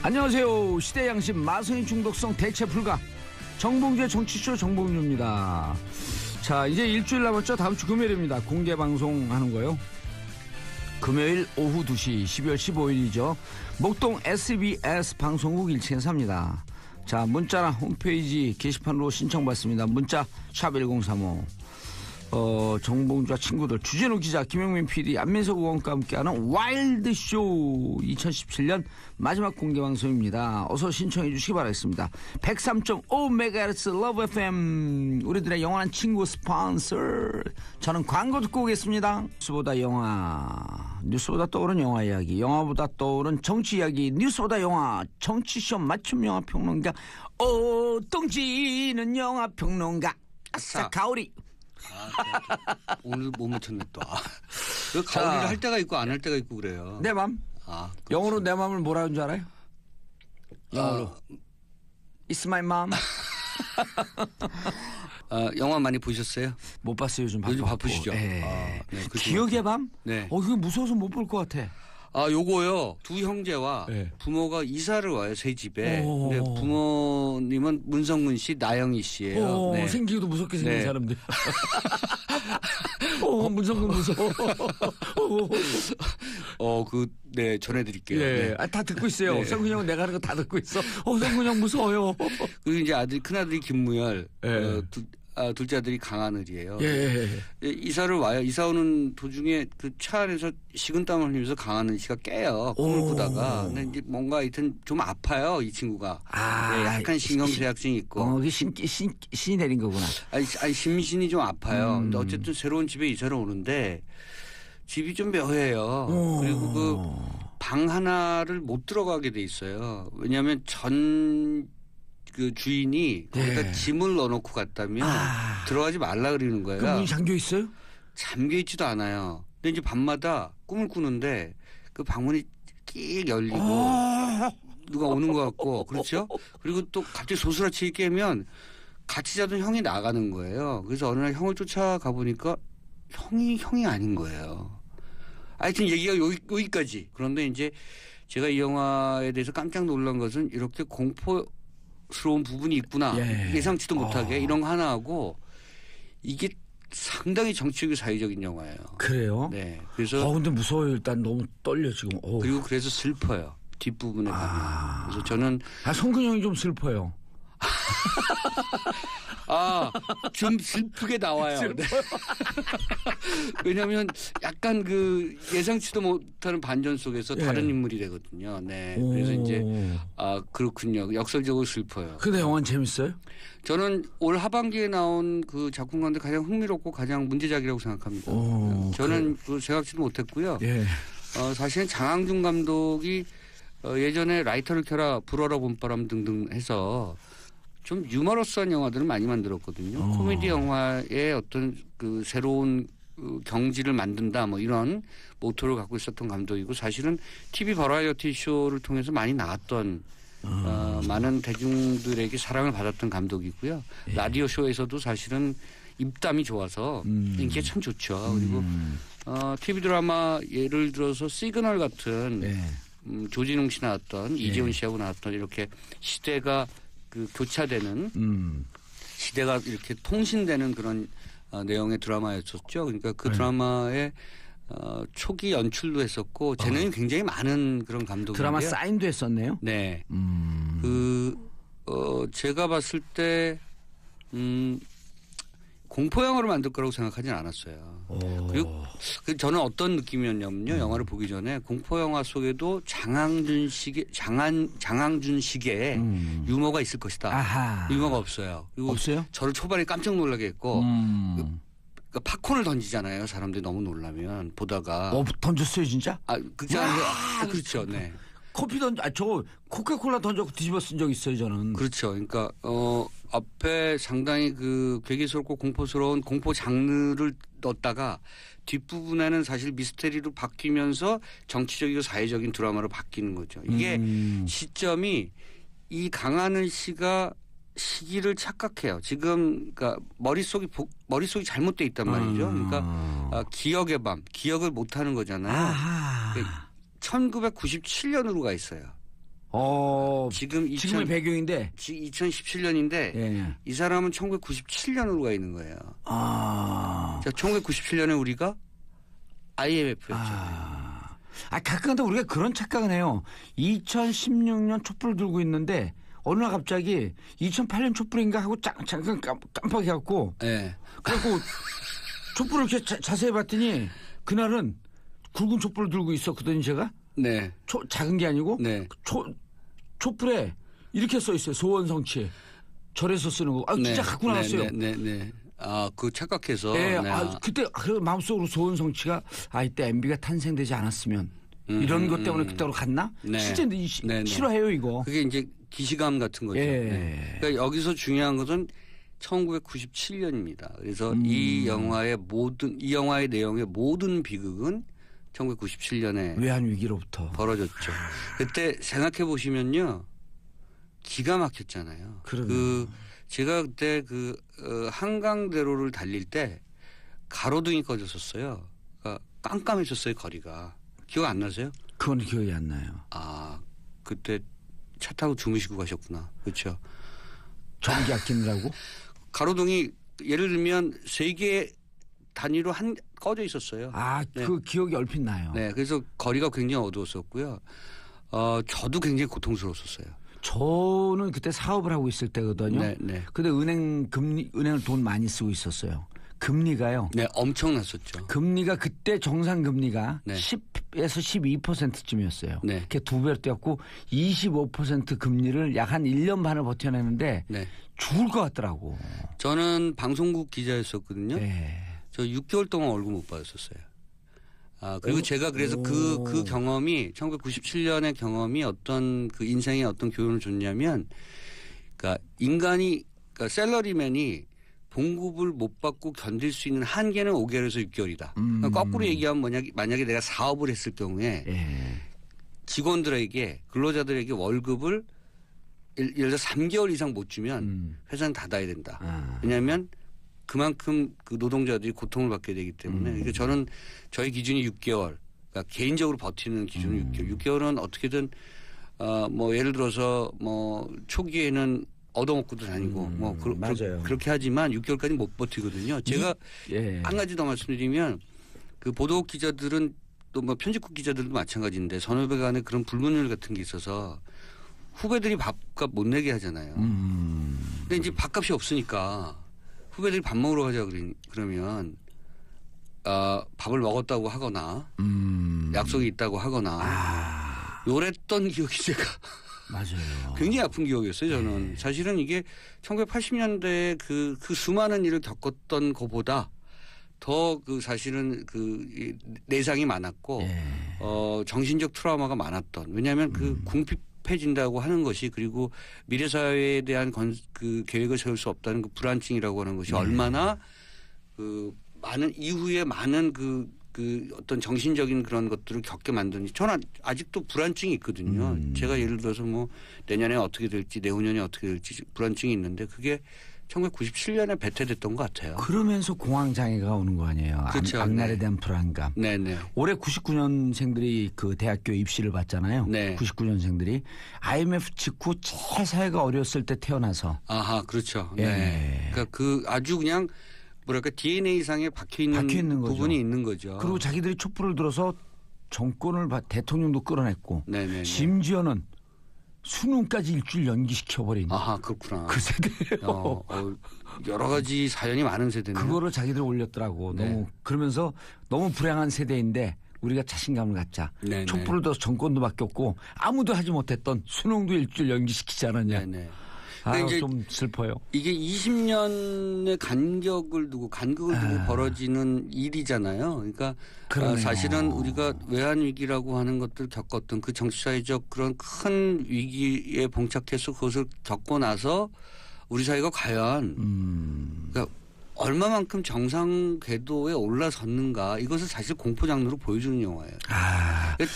안녕하세요. 시대양심 마성인 중독성 대체 불가 정봉주의 정치쇼 정봉주입니다. 자, 이제 일주일 남았죠. 다음 주 금요일입니다. 공개 방송하는 거요. 금요일 오후 2시 12월 15일이죠. 목동 SBS 방송국 1층에 삽니다. 자, 문자나 홈페이지 게시판으로 신청받습니다. 문자 샵 1035. 정봉주와 친구들, 주진우 기자, 김영민 PD, 안민석 의원과 함께하는 와일드쇼 2017년 마지막 공개방송입니다. 어서 신청해 주시기 바라겠습니다. 103.5MHz 러브 FM, 우리들의 영원한 친구 스폰서. 저는 광고 듣고 오겠습니다. 뉴스보다 영화, 뉴스보다 떠오른 영화 이야기, 영화보다 떠오른 정치 이야기, 뉴스보다 영화, 정치쇼 맞춤 영화 평론가 오동지는 영화 평론가 아싸 가오리. 오늘 못 맞췄네 또. 그 가오리를 할 때가 있고 안 할 때가 있고 그래요. 내 맘. 영어로 내 맘을 뭐라 하는 줄 알아요? 영어로. It's my mom. 영화 많이 보셨어요? 못 봤어요. 요즘 바쁘시죠? 네. 네, 기억의 밤? 네. 그게 무서워서 못 볼 것 같아. 요거요. 두 형제와 네. 부모가 이사를 와요. 새 집에. 근데 부모님은 문성문 씨, 나영희 씨예요. 네. 생기기도 무섭게 생긴 네. 사람들. 문성근 무서워. 네, 전해드릴게요. 네. 네. 다 듣고 있어요. 네. 성근 형 내가 하는 거 다 듣고 있어. 성근 형 무서워요. 그리고 이제 큰아들이 김무열, 네. 둘째 아들이 강하늘이에요. 예. 이사를 와요. 이사 오는 도중에 그 차 안에서 식은땀을 흘리면서 강하늘 씨가 깨요. 꿈을 꾸다가. 근데 이제 뭔가 하여튼 좀 아파요. 이 친구가. 네, 약간 신경쇠약증이 있고. 그게 신이 내린 거구나. 아니 심신이 좀 아파요. 근데 어쨌든 새로운 집에 이사를 오는데 집이 좀 묘해요. 그리고 그 방 하나를 못 들어가게 돼 있어요. 왜냐하면 그 주인이 거기다 네. 짐을 넣어놓고 갔다면 들어가지 말라 그러는 거예요. 그럼 문이 잠겨 있어요? 잠겨 있지도 않아요. 근데 이제 밤마다 꿈을 꾸는데 그 방문이 끼익 열리고 누가 오는 것 같고 그렇죠? 그리고 또 갑자기 소스라치게 깨면 같이 자던 형이 나가는 거예요. 그래서 어느 날 형을 쫓아가 보니까 형이 아닌 거예요. 하여튼 얘기가 여기까지. 그런데 이제 제가 이 영화에 대해서 깜짝 놀란 것은 이렇게 공포스러운 부분이 있구나. 예상치도 못하게 이런 거 하나 하고 이게 상당히 정치적이고 사회적인 영화예요. 그래요? 네. 그래서 근데 무서워요. 일단 너무 떨려 지금. 그리고 그래서 슬퍼요. 뒷부분에 가면. 그래서 저는 성근 형이 좀 슬퍼요. 좀 슬프게 나와요. 네. 왜냐하면 약간 그 예상치도 못하는 반전 속에서 다른 인물이 되거든요. 네. 그래서 이제 그렇군요. 역설적으로 슬퍼요. 근데 영화는 재밌어요? 저는 올 하반기에 나온 그 작품 가운데 가장 흥미롭고 가장 문제작이라고 생각합니다. 저는 그 생각지도 못했고요. 예. 사실은 장항준 감독이 예전에 라이터를 켜라, 불어라 봄바람 등등 해서 좀 유머러스한 영화들을 많이 만들었거든요. 코미디 영화의 어떤 그 새로운 그 경지를 만든다 뭐 이런 모토를 갖고 있었던 감독이고 사실은 TV 버라이어티 쇼를 통해서 많이 나왔던 많은 대중들에게 사랑을 받았던 감독이고요. 라디오 쇼에서도 사실은 입담이 좋아서 인기가 참 좋죠. 그리고 TV 드라마 예를 들어서 시그널 같은 조진웅 씨 나왔던 이재훈 씨하고 나왔던 이렇게 시대가 그 교차되는 시대가 이렇게 통신되는 그런 내용의 드라마였었죠. 그러니까 그 드라마의 초기 연출도 했었고 재능이 굉장히 많은 그런 감독인데요. 드라마 사인도 했었네요. 네. 제가 봤을 때 공포 영화를 만들 거라고 생각하진 않았어요. 그리고 저는 어떤 느낌이었냐면요. 영화를 보기 전에 공포 영화 속에도 장항준식의 유머가 있을 것이다. 유머가 없어요. 그리고 없어요? 저를 초반에 깜짝 놀라게 했고 그러니까 팝콘을 던지잖아요. 사람들이 너무 놀라면 보다가. 던졌어요 진짜? 극장에서 그렇죠. 네. 커피 저 코카콜라 던져서 뒤집어 쓴 적 있어요 저는. 그렇죠. 그러니까 앞에 상당히 그 괴기스럽고 공포스러운 공포 장르를 넣었다가 뒷부분에는 사실 미스테리로 바뀌면서 정치적이고 사회적인 드라마로 바뀌는 거죠. 이게 시점이 이 강하늘 씨가 시기를 착각해요. 지금 그러니까 머릿속이 잘못돼 있단 말이죠. 그러니까 기억의 밤, 기억을 못 하는 거잖아요. 1997년으로 가 있어요. 지금의 배경인데 2017년인데 예. 이 사람은 1997년으로 가 있는 거예요. 1997년에 우리가 IMF였잖아요. 가끔가다 우리가 그런 착각은 해요. 2016년 촛불을 들고 있는데 어느 날 갑자기 2008년 촛불인가 하고 잠깐 깜빡해갖고 네. 그래갖고 촛불을 이렇게 자세히 봤더니 그날은 굵은 촛불을 들고 있었거든요. 제가 네. 작은 게 아니고 네. 촛불에 이렇게 써 있어요. 소원성취 절에서 쓰는 거. 진짜 갖고 나왔어요. 네. 그 착각해서. 네. 네. 그때 마음속으로 소원성취가 이때 MB가 탄생되지 않았으면 이런 것 때문에 그때로 갔나? 네. 진짜 싫어해요 이거. 그게 이제 기시감 같은 거죠. 예. 네. 그러니까 여기서 중요한 것은 1997년입니다. 그래서 이 영화의 내용의 모든 비극은 1997년에 외환위기로부터 벌어졌죠. 그때 생각해 보시면요. 기가 막혔잖아요. 제가 그때 한강대로를 달릴 때 가로등이 꺼졌었어요. 그러니까 깜깜했었어요, 거리가. 기억 안 나세요? 그건 기억이 안 나요. 그때 차 타고 주무시고 가셨구나. 그렇죠. 전기 아끼느라고? 가로등이 예를 들면 3개 단위로 꺼져 있었어요. 네. 그 기억이 얼핏 나요. 네. 그래서 거리가 굉장히 어두웠었고요. 저도 굉장히 고통스러웠었어요. 저는 그때 사업을 하고 있을 때거든요. 네. 근데 은행을 돈 많이 쓰고 있었어요. 금리가요. 네, 엄청났었죠. 금리가 그때 정상 금리가 네. 10에서 12%쯤이었어요. 네. 그게 2배로 뛰었고 25% 금리를 약 한 1년 반을 버텨내는데 네. 죽을 것 같더라고. 저는 방송국 기자였었거든요. 네. 저 6개월 동안 월급 못 받았었어요. 그리고 제가 그래서 그 경험이 1997년의 경험이 어떤 그 인생에 어떤 교훈을 줬냐면, 그러니까 그러니까 샐러리맨이 봉급을 못 받고 견딜 수 있는 한계는 5개월에서 6개월이다. 그러니까 거꾸로 얘기하면 만약에 내가 사업을 했을 경우에 직원들에게 근로자들에게 월급을 예를 들어 3개월 이상 못 주면 회사는 닫아야 된다. 왜냐하면 그만큼 그 노동자들이 고통을 받게 되기 때문에. 그러니까 저는 저희 기준이 6개월. 그러니까 개인적으로 버티는 기준은 6개월. 6개월은 어떻게든 뭐 예를 들어서 뭐 초기에는 얻어먹고도 다니고 맞아요. 그렇게 하지만 6개월까지 못 버티거든요. 제가 한 가지 더 말씀드리면 그 보도 기자들은 또 뭐 편집국 기자들도 마찬가지인데 선후배 간에 그런 불문율 같은 게 있어서 후배들이 밥값 못 내게 하잖아요. 근데 이제 밥값이 없으니까 후배들이 밥 먹으러 가자 그러면 밥을 먹었다고 하거나 약속이 있다고 하거나 요랬던 기억이 제가 맞아요. 굉장히 아픈 기억이었어요. 저는 사실은 이게 1980년대에 그 수많은 일을 겪었던 것보다 더 사실은 내상이 많았고 정신적 트라우마가 많았던. 왜냐하면 궁핍해진다고 하는 것이 그리고 미래 사회에 대한 그 계획을 세울 수 없다는 그 불안증이라고 하는 것이 얼마나 많은 이후에 많은 어떤 정신적인 그런 것들을 겪게 만드는지 저는 아직도 불안증이 있거든요. 제가 예를 들어서 뭐 내년에 어떻게 될지 내후년에 어떻게 될지 불안증이 있는데 그게 1997년에 배태됐던 것 같아요. 그러면서 공황장애가 오는 거 아니에요. 그렇죠. 앞날에 대한 불안감. 네네. 올해 99년생들이 그 대학교 입시를 받잖아요. 네. 99년생들이 IMF 직후 제일 사회가 어려웠을 때 태어나서. 그렇죠. 네. 그러니까 아주 그냥 뭐랄까 DNA상에 박혀 있는 부분이 있는 거죠. 그리고 자기들이 촛불을 들어서 정권을 대통령도 끌어냈고 네네네. 심지어는 수능까지 일주일 연기시켜버린. 그렇구나. 그 세대예요. 여러 가지 사연이 많은 세대네요. 그거를 자기들이 올렸더라고. 네. 그러면서 너무 불행한 세대인데 우리가 자신감을 갖자. 네네. 촛불을 들어서 정권도 바뀌었고 아무도 하지 못했던 수능도 일주일 연기시키지 않았냐. 네네. 이제 좀 슬퍼요. 이게 20년의 간격을 두고 벌어지는 일이잖아요. 그러니까 사실은 우리가 외환위기라고 하는 것들을 겪었던 그 정치사회적 그런 큰 위기에 봉착해서 그것을 겪고 나서 우리 사회가 과연 그러니까 얼마만큼 정상 궤도에 올라섰는가 이것을 사실 공포 장르로 보여주는 영화예요.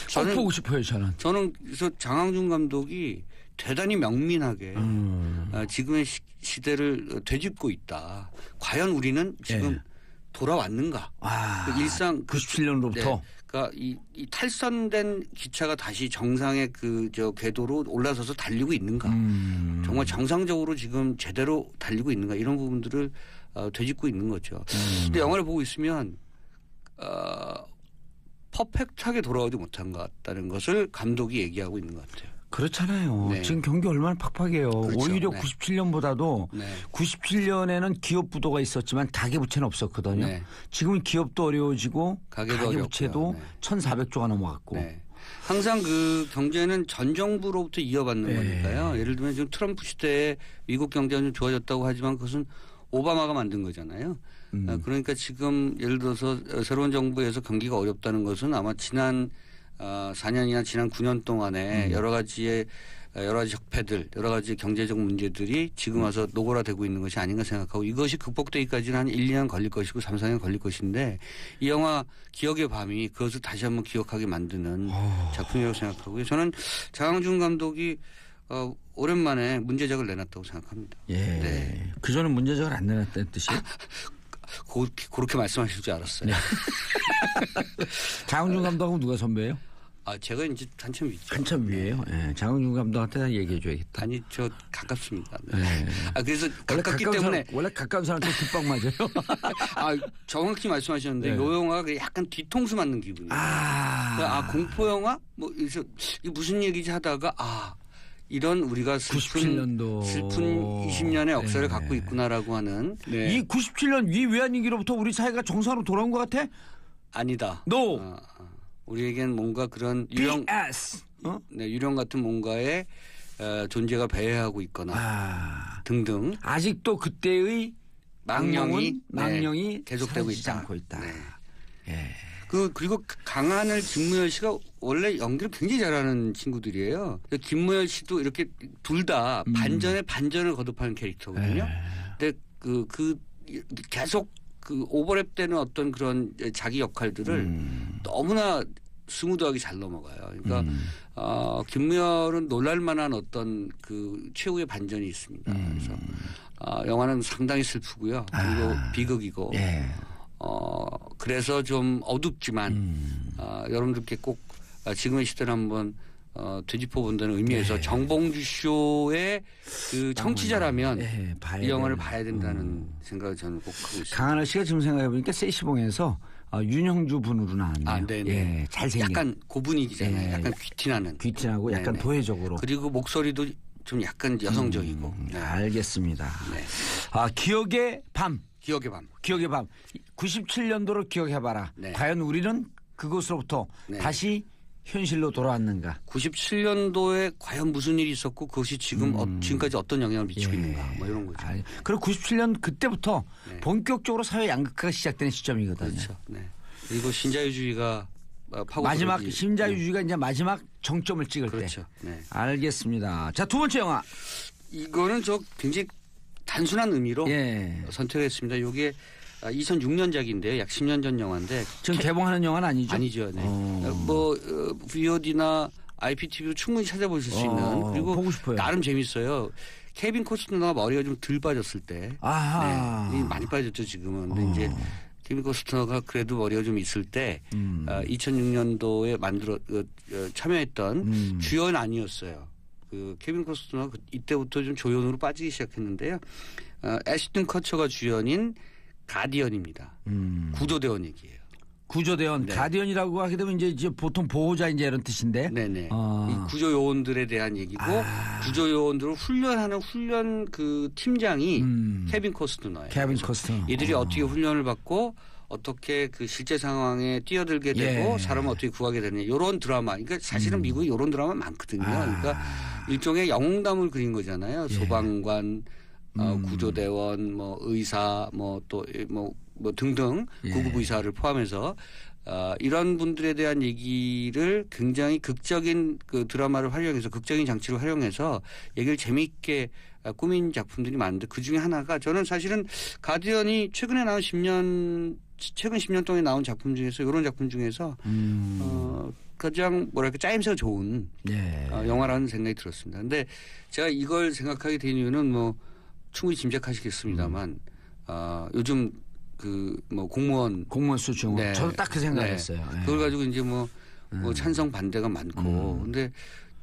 저는 보고 싶어요. 저는 그래서 장항준 감독이 대단히 명민하게 지금의 시대를 되짚고 있다. 과연 우리는 지금 돌아왔는가? 일상 97년으로부터 그러니까 이 탈선된 기차가 다시 정상의 궤도로 올라서서 달리고 있는가. 정말 정상적으로 지금 제대로 달리고 있는가 이런 부분들을 되짚고 있는 거죠. 근데 영화를 보고 있으면 퍼펙트하게 돌아오지 못한 것 같다는 것을 감독이 얘기하고 있는 것 같아요. 그렇잖아요. 네. 지금 경기 얼마나 팍팍해요. 그렇죠. 오히려 네. 97년보다도 네. 97년에는 기업부도가 있었지만 가계부채는 없었거든요. 네. 지금은 기업도 어려워지고 가계도 가계부채도 어렵고요. 네. 1,400조가 넘어갔고. 네. 항상 그 경제는 전 정부로부터 이어받는 네. 거니까요. 예를 들면 지금 트럼프 시대에 미국 경제가 좀 좋아졌다고 하지만 그것은 오바마가 만든 거잖아요. 그러니까 지금 예를 들어서 새로운 정부에서 경기가 어렵다는 것은 아마 지난 4년이나 지난 9년 동안에 여러 가지 적폐들, 여러 가지 경제적 문제들이 지금 와서 노골화되고 있는 것이 아닌가 생각하고 이것이 극복되기까지는 한 1, 2년 걸릴 것이고 3, 4년 걸릴 것인데 이 영화 기억의 밤이 그것을 다시 한번 기억하게 만드는 작품이라고 생각하고요. 저는 장항준 감독이 오랜만에 문제작을 내놨다고 생각합니다. 예. 네. 그전에 문제작을 안 내놨다는 뜻이에요? 그렇게 말씀하실 줄 알았어요. 네. 장항준 감독하고 누가 선배예요? 제가 이제 한참 위죠. 한참 위에요. 네. 장항준 감독한테 얘기해 줘야겠다. 아니 저 가깝습니다. 네. 네. 그래서 가깝기 때문에 원래 가까운 사람한테 뒷방 맞아요. 정확히 말씀하셨는데 네. 이 영화가 약간 뒤통수 맞는 기분이에요. 공포 영화 그래서 이게 무슨 얘기지 하다가 이런 우리가 슬픈 20년의 역사를 네. 갖고 있구나라고 하는 네. 이 97년 위 외환위기로부터 우리 사회가 정상으로 돌아온 것 같아? 아니다. No. 우리에겐 뭔가 그런 유령 BS. 네, 유령 같은 뭔가의 존재가 배회하고 있거나 등등 아직도 그때의 망령이 계속되고 사라지지 있다. 않고 있다. 네. 예. 그리고 강하늘, 김무열 씨가 원래 연기를 굉장히 잘하는 친구들이에요. 김무열 씨도 이렇게 둘 다 반전에 반전을 거듭하는 캐릭터거든요. 근데 계속 오버랩되는 어떤 그런 자기 역할들을 너무나 스무드하게 잘 넘어가요. 그러니까 김무열은 놀랄만한 어떤 최후의 반전이 있습니다. 그래서 영화는 상당히 슬프고요. 그리고 비극이고. 예. 그래서 좀 어둡지만 여러분들께 꼭 지금의 시대를 한번 되짚어 본다는 의미에서 정봉주 쇼의 청취자라면 이 영화를 봐야 된다는 생각을 저는 꼭 하고 있습니다. 강하늘 씨가 지금 생각해 보니까 세시봉에서 윤형주 분으로 나왔네요. 네네. 예, 잘생긴. 약간 고분위기잖아요. 예. 약간 귀티나는. 귀티나고 약간 네네. 도회적으로. 그리고 목소리도 좀 약간 여성적이고. 네. 알겠습니다. 네. 기억의 밤. 기억의 밤. 기억의 밤. 97년도를 기억해봐라. 네. 과연 우리는 그곳으로부터 네. 다시 현실로 돌아왔는가. 97년도에 과연 무슨 일이 있었고 그것이 지금까지 어떤 영향을 미치고 있는가. 뭐 이런 거죠. 그리고 97년 그때부터 네. 본격적으로 사회 양극화가 시작되는 시점이거든요. 그렇죠. 네. 그리고 신자유주의가 마지막 파고들기. 신자유주의가 이제 마지막 정점을 찍을 그렇죠. 때. 네. 알겠습니다. 자, 두 번째 영화. 이거는 저 굉장히 단순한 의미로 예. 선택했습니다. 이게 2006년작인데요. 약 10년 전 영화인데 지금 개봉하는 영화는 아니죠? 아니죠. 네. VOD나 IPTV로 충분히 찾아보실 수 있는 그리고 보고 싶어요. 나름 재밌어요. 케빈 코스트너가 머리가 좀 덜 빠졌을 때. 아하. 네. 많이 빠졌죠 지금은. 근데 이제 케빈 코스트너가 그래도 머리가 좀 있을 때 2006년도에 참여했던 주연 아니었어요. 케빈 코스트너가 이때부터 좀 조연으로 빠지기 시작했는데요. 애시튼 커처가 주연인 가디언입니다. 구조대원 얘기예요. 구조대원, 네. 가디언이라고 하게 되면 이제 보통 보호자 이제 이런 뜻인데. 네네. 이 구조요원들에 대한 얘기고 구조요원들을 훈련하는 훈련 팀장이 케빈 코스트너예요. 케빈 코스트너. 이들이 어떻게 훈련을 받고 어떻게 실제 상황에 뛰어들게 되고 사람을 어떻게 구하게 되느냐 이런 드라마. 그러니까 사실은 미국에 이런 드라마 많거든요. 그러니까 일종의 영웅담을 그린 거잖아요. 소방관, 구조대원, 의사, 등등 구급 의사를 포함해서 이런 분들에 대한 얘기를 굉장히 극적인 드라마를 활용해서 극적인 장치를 활용해서 얘기를 재미있게 꾸민 작품들이 많은데 그 중에 하나가 저는 사실은 가디언이 최근에 나온 최근 10년 동안에 나온 작품 중에서 이런 작품 중에서 가장 짜임새가 좋은 영화라는 생각이 들었습니다. 근데 제가 이걸 생각하게 된 이유는 충분히 짐작하시겠습니다만 요즘 그 뭐 공무원 공무원 수증원. 네. 저도 딱 그 생각했어요. 네. 그걸 가지고 이제 뭐 찬성 반대가 많고 근데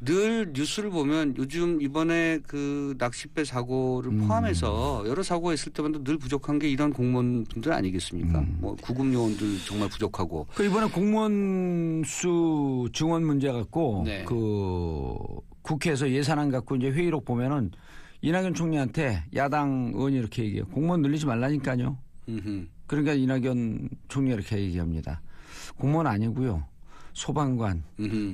늘 뉴스를 보면 요즘 이번에 그 낚싯배 사고를 포함해서 여러 사고가 있을 때마다 늘 부족한 게 이런 공무원분들 아니겠습니까? 뭐 구급 요원들 정말 부족하고. 그 이번에 공무원 수 증원 문제 갖고 네. 그 국회에서 예산안 갖고 이제 회의록 보면은 이낙연 총리한테 야당 의원이 이렇게 얘기해요. 공무원 늘리지 말라니까요. 그러니까 이낙연 총리가 이렇게 얘기합니다. 공무원 아니고요. 소방관,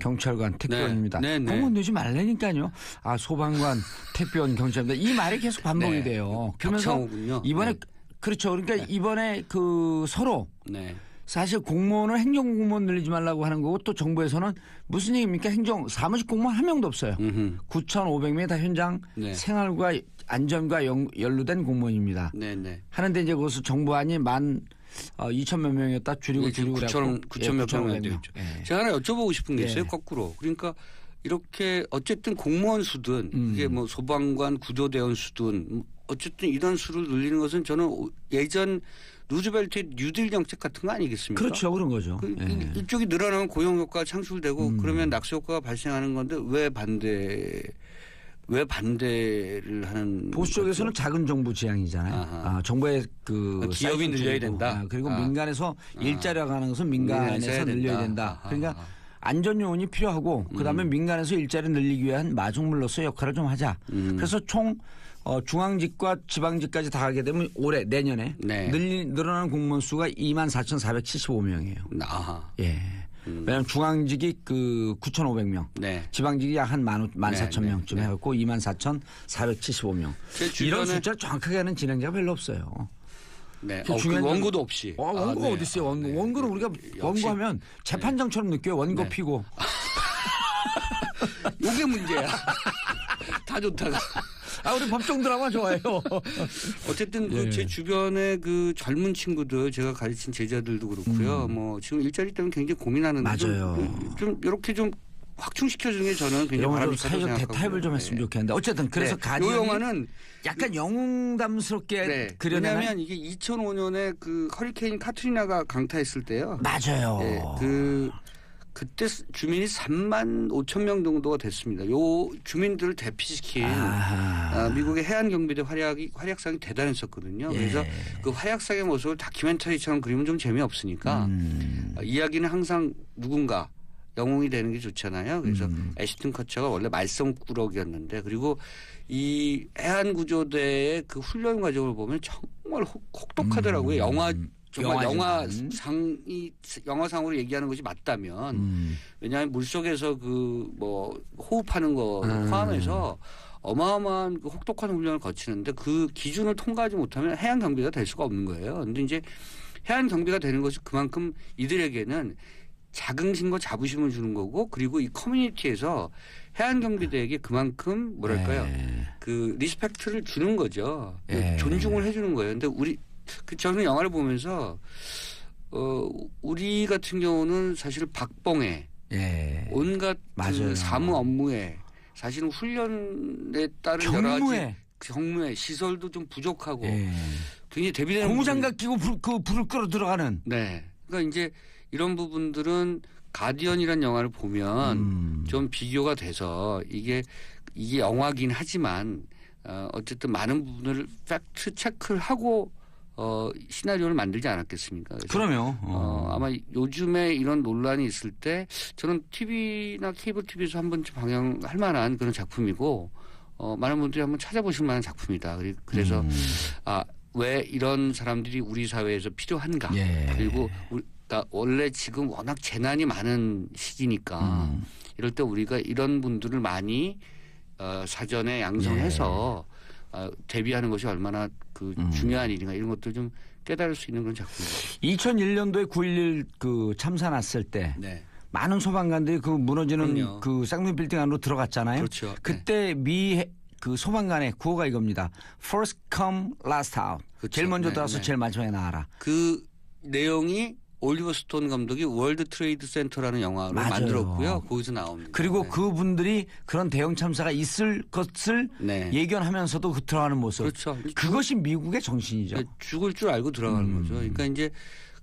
경찰관, 택배원입니다. 네, 네. 공무원 넣지 말라니까요. 아 소방관, 택배원, 경찰입니다. 이 말이 계속 반복이 네. 돼요. 그러면서 격차오군요. 이번에 네. 그렇죠. 그러니까 이번에 그 서로 네. 사실 공무원은 행정공무원 늘리지 말라고 하는 거고 또 정부에서는 무슨 얘기입니까? 사무직 공무원 한 명도 없어요. 9,500명이 다 현장 네. 생활과 안전과 연루된 공무원입니다. 네. 하는데 이제 그것을 정부안이 2,000몇 명이었다 줄이고 9천 몇 명이 되겠죠. 예. 제가 하나 여쭤보고 싶은 게 있어요. 네. 거꾸로. 그러니까 이렇게 어쨌든 공무원 수든 이게 뭐 소방관 구조대원 수든 어쨌든 이런 수를 늘리는 것은 저는 예전 루즈벨트의 뉴딜 정책 같은 거 아니겠습니까? 그렇죠. 그런 거죠. 예. 이쪽이 늘어나면 고용 효과가 창출되고 그러면 낙수 효과가 발생하는 건데 왜 반대를 하는 보수 쪽에서는 작은 정부 지향이잖아요. 정부의 그 기업이 사이즈 늘려야 줄이고, 된다. 그리고 민간에서 일자리가 가는 것은 민간에서 늘려야 된다. 그러니까 안전 요원이 필요하고 그다음에 민간에서 일자리 늘리기 위한 마중물로서 역할을 좀 하자. 그래서 총 중앙직과 지방직까지 다 하게 되면 올해 내년에 네. 늘어나는 공무원 수가 24,475명이에요. 아하. 예. 왜냐하면 중앙직이 그 9,500명, 네. 지방직이 약 한 14,000명쯤 네. 해갖고 24,475명. 제 주변에 이런 숫자 정확하게 하는 진행자가 별로 없어요. 네. 그 그 중요한 원고도 없이. 원고가 네. 어디 있어요? 원고. 네. 원고는 우리가 원고하면 재판장처럼 느껴요. 원고 네. 피고. 이게 문제야. 다 좋다가. 우리 법정 드라마 좋아해요. 어쨌든 예. 제 주변에 그 젊은 친구들 제가 가르친 제자들도 그렇고요. 뭐 지금 일자리 때문에 굉장히 고민하는데 맞아요. 좀 이렇게 좀 확충시켜주는 게 저는 굉장히 이런 바람이 좀 있다고 사회적 생각하고. 대타협을 좀 했으면 좋겠는데 어쨌든 그래서 이 가디언이 영화는 약간 영웅담스럽게 그려내는 왜냐하면 이게 2005년에 그 허리케인 카트리나가 강타했을 때요. 맞아요. 예, 그때 주민이 3만 5천 명 정도가 됐습니다. 요 주민들을 대피시킨 미국의 해안경비대 활약상이 대단했었거든요. 예. 그래서 그 활약상의 모습을 다큐멘터리처럼 그리면 좀 재미없으니까 이야기는 항상 누군가 영웅이 되는 게 좋잖아요. 그래서 애시튼 커처가 원래 말썽꾸러기였는데 그리고 이 해안구조대의 그 훈련 과정을 보면 정말 혹독하더라고요. 정말 영화상으로 얘기하는 것이 맞다면 왜냐하면 물속에서 그 뭐 호흡하는 거 포함해서 어마어마한 그 혹독한 훈련을 거치는데 그 기준을 통과하지 못하면 해양 경비가 될 수가 없는 거예요. 그런데 이제 해양 경비가 되는 것이 그만큼 이들에게는 자긍심과 자부심을 주는 거고 그리고 이 커뮤니티에서 해안 경비대에게 그만큼 뭐랄까요 그 리스펙트를 주는 거죠. 존중을 해주는 거예요. 근데 저는 영화를 보면서 우리 같은 경우는 사실 박봉에 온갖 그 사무 업무에 사실은 훈련에 따른 여러 가지 경무에 시설도 좀 부족하고 굉장히 대비되는 고무장갑 끼고 불을 끌어 들어가는. 네. 그러니까 이제 이런 부분들은 가디언이라는 영화를 보면 좀 비교가 돼서 이게 영화긴 하지만 어쨌든 많은 부분을 팩트 체크를 하고 시나리오를 만들지 않았겠습니까? 그럼요. 아마 요즘에 이런 논란이 있을 때 저는 TV나 케이블 TV에서 한 번쯤 방영할 만한 그런 작품이고 많은 분들이 한번 찾아보실 만한 작품이다. 그래서 왜 이런 사람들이 우리 사회에서 필요한가? 그리고 원래 지금 워낙 재난이 많은 시기니까 이럴 때 우리가 이런 분들을 많이 사전에 양성해서 대비하는 것이 얼마나 그 중요한 일인가 이런 것들 좀 깨달을 수 있는 그런 작품입니다. 2001년도에 9.11 그 참사 났을 때 많은 소방관들이 그 무너지는 그럼요. 그 쌍둥이 빌딩 안으로 들어갔잖아요. 그렇죠. 그때 그 소방관의 구호가 이겁니다. First come, last out. 그렇죠. 제일 먼저 들어와서 제일 마지막에 나와라. 그 내용이 올리버 스톤 감독이 월드 트레이드 센터라는 영화를 맞아요. 만들었고요. 거기서 나옵니다. 그리고 네. 그분들이 그런 대형 참사가 있을 것을 네. 예견하면서도 그 들어가는 모습. 그렇죠. 그것이 미국의 정신이죠. 죽을 줄 알고 들어가는 거죠. 그러니까 이제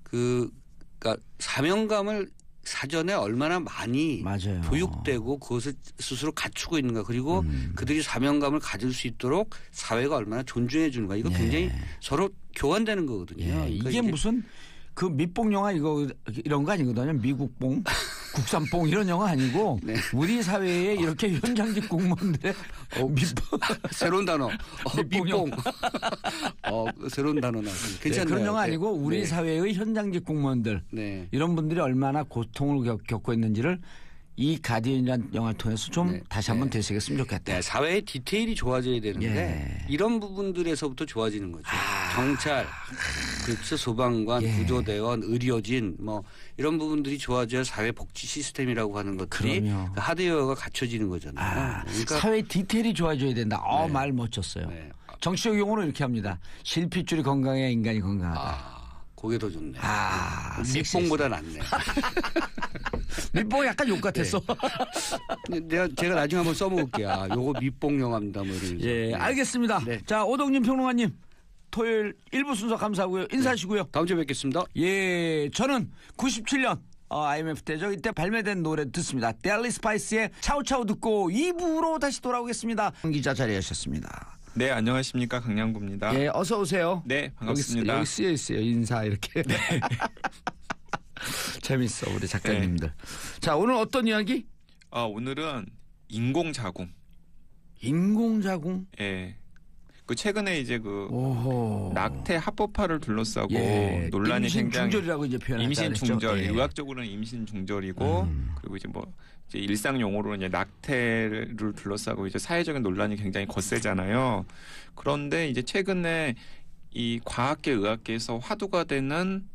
그러니까 사명감을 사전에 얼마나 많이 맞아요. 교육되고 그것을 스스로 갖추고 있는가 그리고 그들이 사명감을 가질 수 있도록 사회가 얼마나 존중해 주는가 이거 굉장히 서로 교환되는 거거든요. 예, 그러니까 이게 무슨 그 밑봉 영화 이거 이런 거 아니거든요. 미국봉, 국산봉 이런 영화 아니고 네. 우리 사회에 이렇게 현장직 공무원들의 밑봉 새로운 단어 밑봉. 밑봉 새로운 단어 나왔습니다. 네, 괜찮네요. 그런 영화 네. 아니고 우리 네. 사회의 현장직 공무원들 네. 이런 분들이 얼마나 고통을 겪고 있는지를 이 가디언이라는 영화를 통해서 좀 네. 다시 한번 되새겼으면 좋겠다. 네, 사회의 디테일이 좋아져야 되는데 예. 이런 부분들에서부터 좋아지는 거죠. 경찰, 그렇죠, 소방관, 예. 구조대원, 의료진 뭐 이런 부분들이 좋아져야 사회 복지 시스템이라고 하는 것들이 그럼요. 그 하드웨어가 갖춰지는 거잖아요. 그러니까 사회 디테일이 좋아져야 된다. 네. 말 멋졌어요. 네. 정치적 용어로 이렇게 합니다. 실핏줄이 건강해야 인간이 건강하다. 그게 더 좋네. 섹시했어. 밑봉보다 낫네. 밑봉 약간 욕 같았어. 제가 나중에 한번 써먹을게요. 요거 밑봉 영화입니다. 뭐 이러면서. 예, 네. 알겠습니다. 네. 자, 오동진 평론가님. 토요일 1부 순서 감사하고요. 인사하시고요. 다음 주에 뵙겠습니다. 예, 저는 97년 IMF 때죠. 이때 발매된 노래 듣습니다. 델리 스파이스의 차우차우 듣고 2부로 다시 돌아오겠습니다. 기자 자리하셨습니다. 네, 안녕하십니까. 강량구입니다. 예, 어서 오세요. 네, 반갑습니다. 여기 쓰여 있어요. 인사 이렇게. 재밌어 우리 작가님들. 자, 오늘 어떤 이야기? 오늘은 인공자궁. 인공자궁. 예. 그 최근에 이제 그 오호. 낙태 합법화를 둘러싸고 예, 논란이 임신 굉장히 중절이라고 이제 표현하죠. 임신 중절, 예. 의학적으로는 임신 중절이고 그리고 이제 뭐 이제 일상 용어로는 이제 낙태를 둘러싸고 이제 사회적인 논란이 굉장히 거세잖아요. 그런데 이제 최근에 이 과학계, 의학계에서 화두가 되는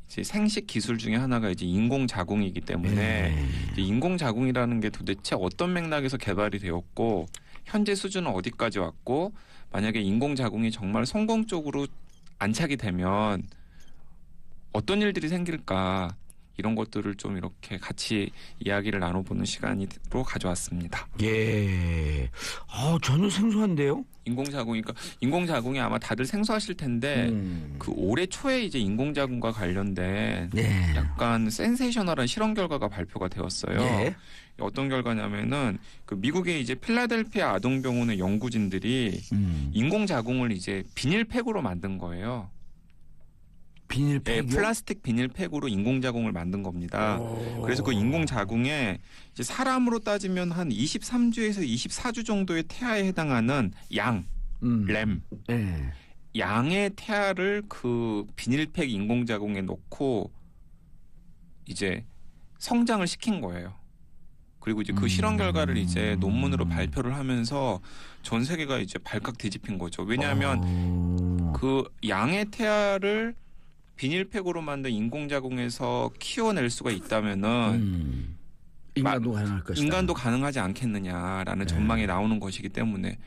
이제 생식 기술 중에 하나가 이제 인공자궁이기 때문에 이제 인공자궁이라는 게 도대체 어떤 맥락에서 개발이 되었고 현재 수준은 어디까지 왔고 만약에 인공자궁이 정말 성공적으로 안착이 되면 어떤 일들이 생길까 이런 것들을 좀 이렇게 같이 이야기를 나눠보는 시간으로 가져왔습니다. 예. 전혀 생소한데요? 인공자궁이 아마 다들 생소하실 텐데 그 올해 초에 이제 인공자궁과 관련된 네. 약간 센세이셔널한 실험 결과가 발표가 되었어요. 예. 어떤 결과냐면은 그 미국의 이제 필라델피아 아동병원의 연구진들이 인공자궁을 이제 비닐팩으로 만든 거예요. 비닐팩. 네, 플라스틱 비닐팩으로 인공자궁을 만든 겁니다. 그래서 그 인공자궁에 이제 사람으로 따지면 한 23주에서 24주 정도의 태아에 해당하는 램, 예. 양의 태아를 그 비닐팩 인공자궁에 넣고 이제 성장을 시킨 거예요. 그리고 이제 그 실험 결과를 이제 논문으로 발표를 하면서 전 세계가 이제 발칵 뒤집힌 거죠. 왜냐하면 그 양의 태아를 비닐팩으로 만든 인공자궁에서 키워낼 수가 있다면은 인간도 가능할 것이다. 인간도 가능하지 않겠느냐라는 전망이 나오는 것이기 때문에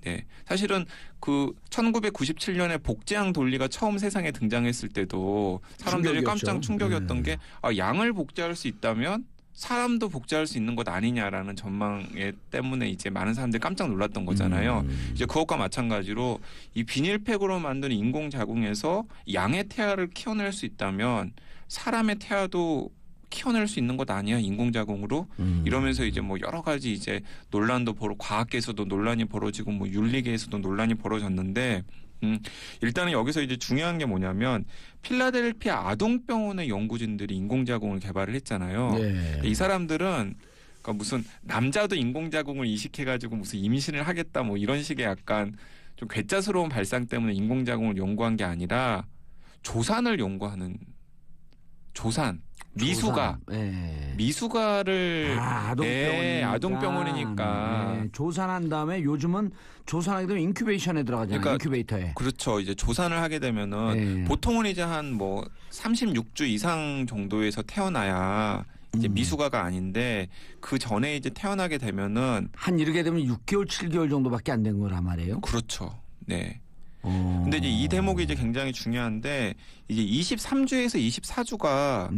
네. 사실은 그 1997년에 복제양 돌리가 처음 세상에 등장했을 때도 사람들이 충격이었죠. 깜짝 충격이었던 게 양을 복제할 수 있다면 사람도 복제할 수 있는 것 아니냐라는 전망 때문에 이제 많은 사람들이 깜짝 놀랐던 거잖아요. 이제 그것과 마찬가지로 이 비닐팩으로 만든 인공자궁에서 양의 태아를 키워낼 수 있다면 사람의 태아도 키워낼 수 있는 것 아니야 인공자궁으로 이러면서 이제 뭐 여러 가지 이제 논란도 과학계에서도 논란이 벌어지고 뭐 윤리계에서도 논란이 벌어졌는데 일단은 여기서 이제 중요한 게 뭐냐면 필라델피아 아동병원의 연구진들이 인공자궁을 개발을 했잖아요. 예. 이 사람들은 그러니까 무슨 남자도 인공자궁을 이식해가지고 무슨 임신을 하겠다 뭐 이런 식의 약간 좀 괴짜스러운 발상 때문에 인공자궁을 연구한 게 아니라 조산을 연구하는 미수가 예. 미수가를 아동병원이니까. 아동병원이니까 네, 조산한 다음에 요즘은 조산하게 되면 인큐베이션에 들어가잖아요. 그러니까 인큐베이터에. 그렇죠. 이제 조산을 하게 되면은 네. 보통은 이제 한 뭐 36주 이상 정도에서 태어나야 이제 미수가가 아닌데 그 전에 이제 태어나게 되면은 한 이르게 되면 6개월, 7개월 정도밖에 안 된 거란 말이에요. 그렇죠. 네. 근데 이제 이 대목이 이제 굉장히 중요한데 이제 23주에서 24주가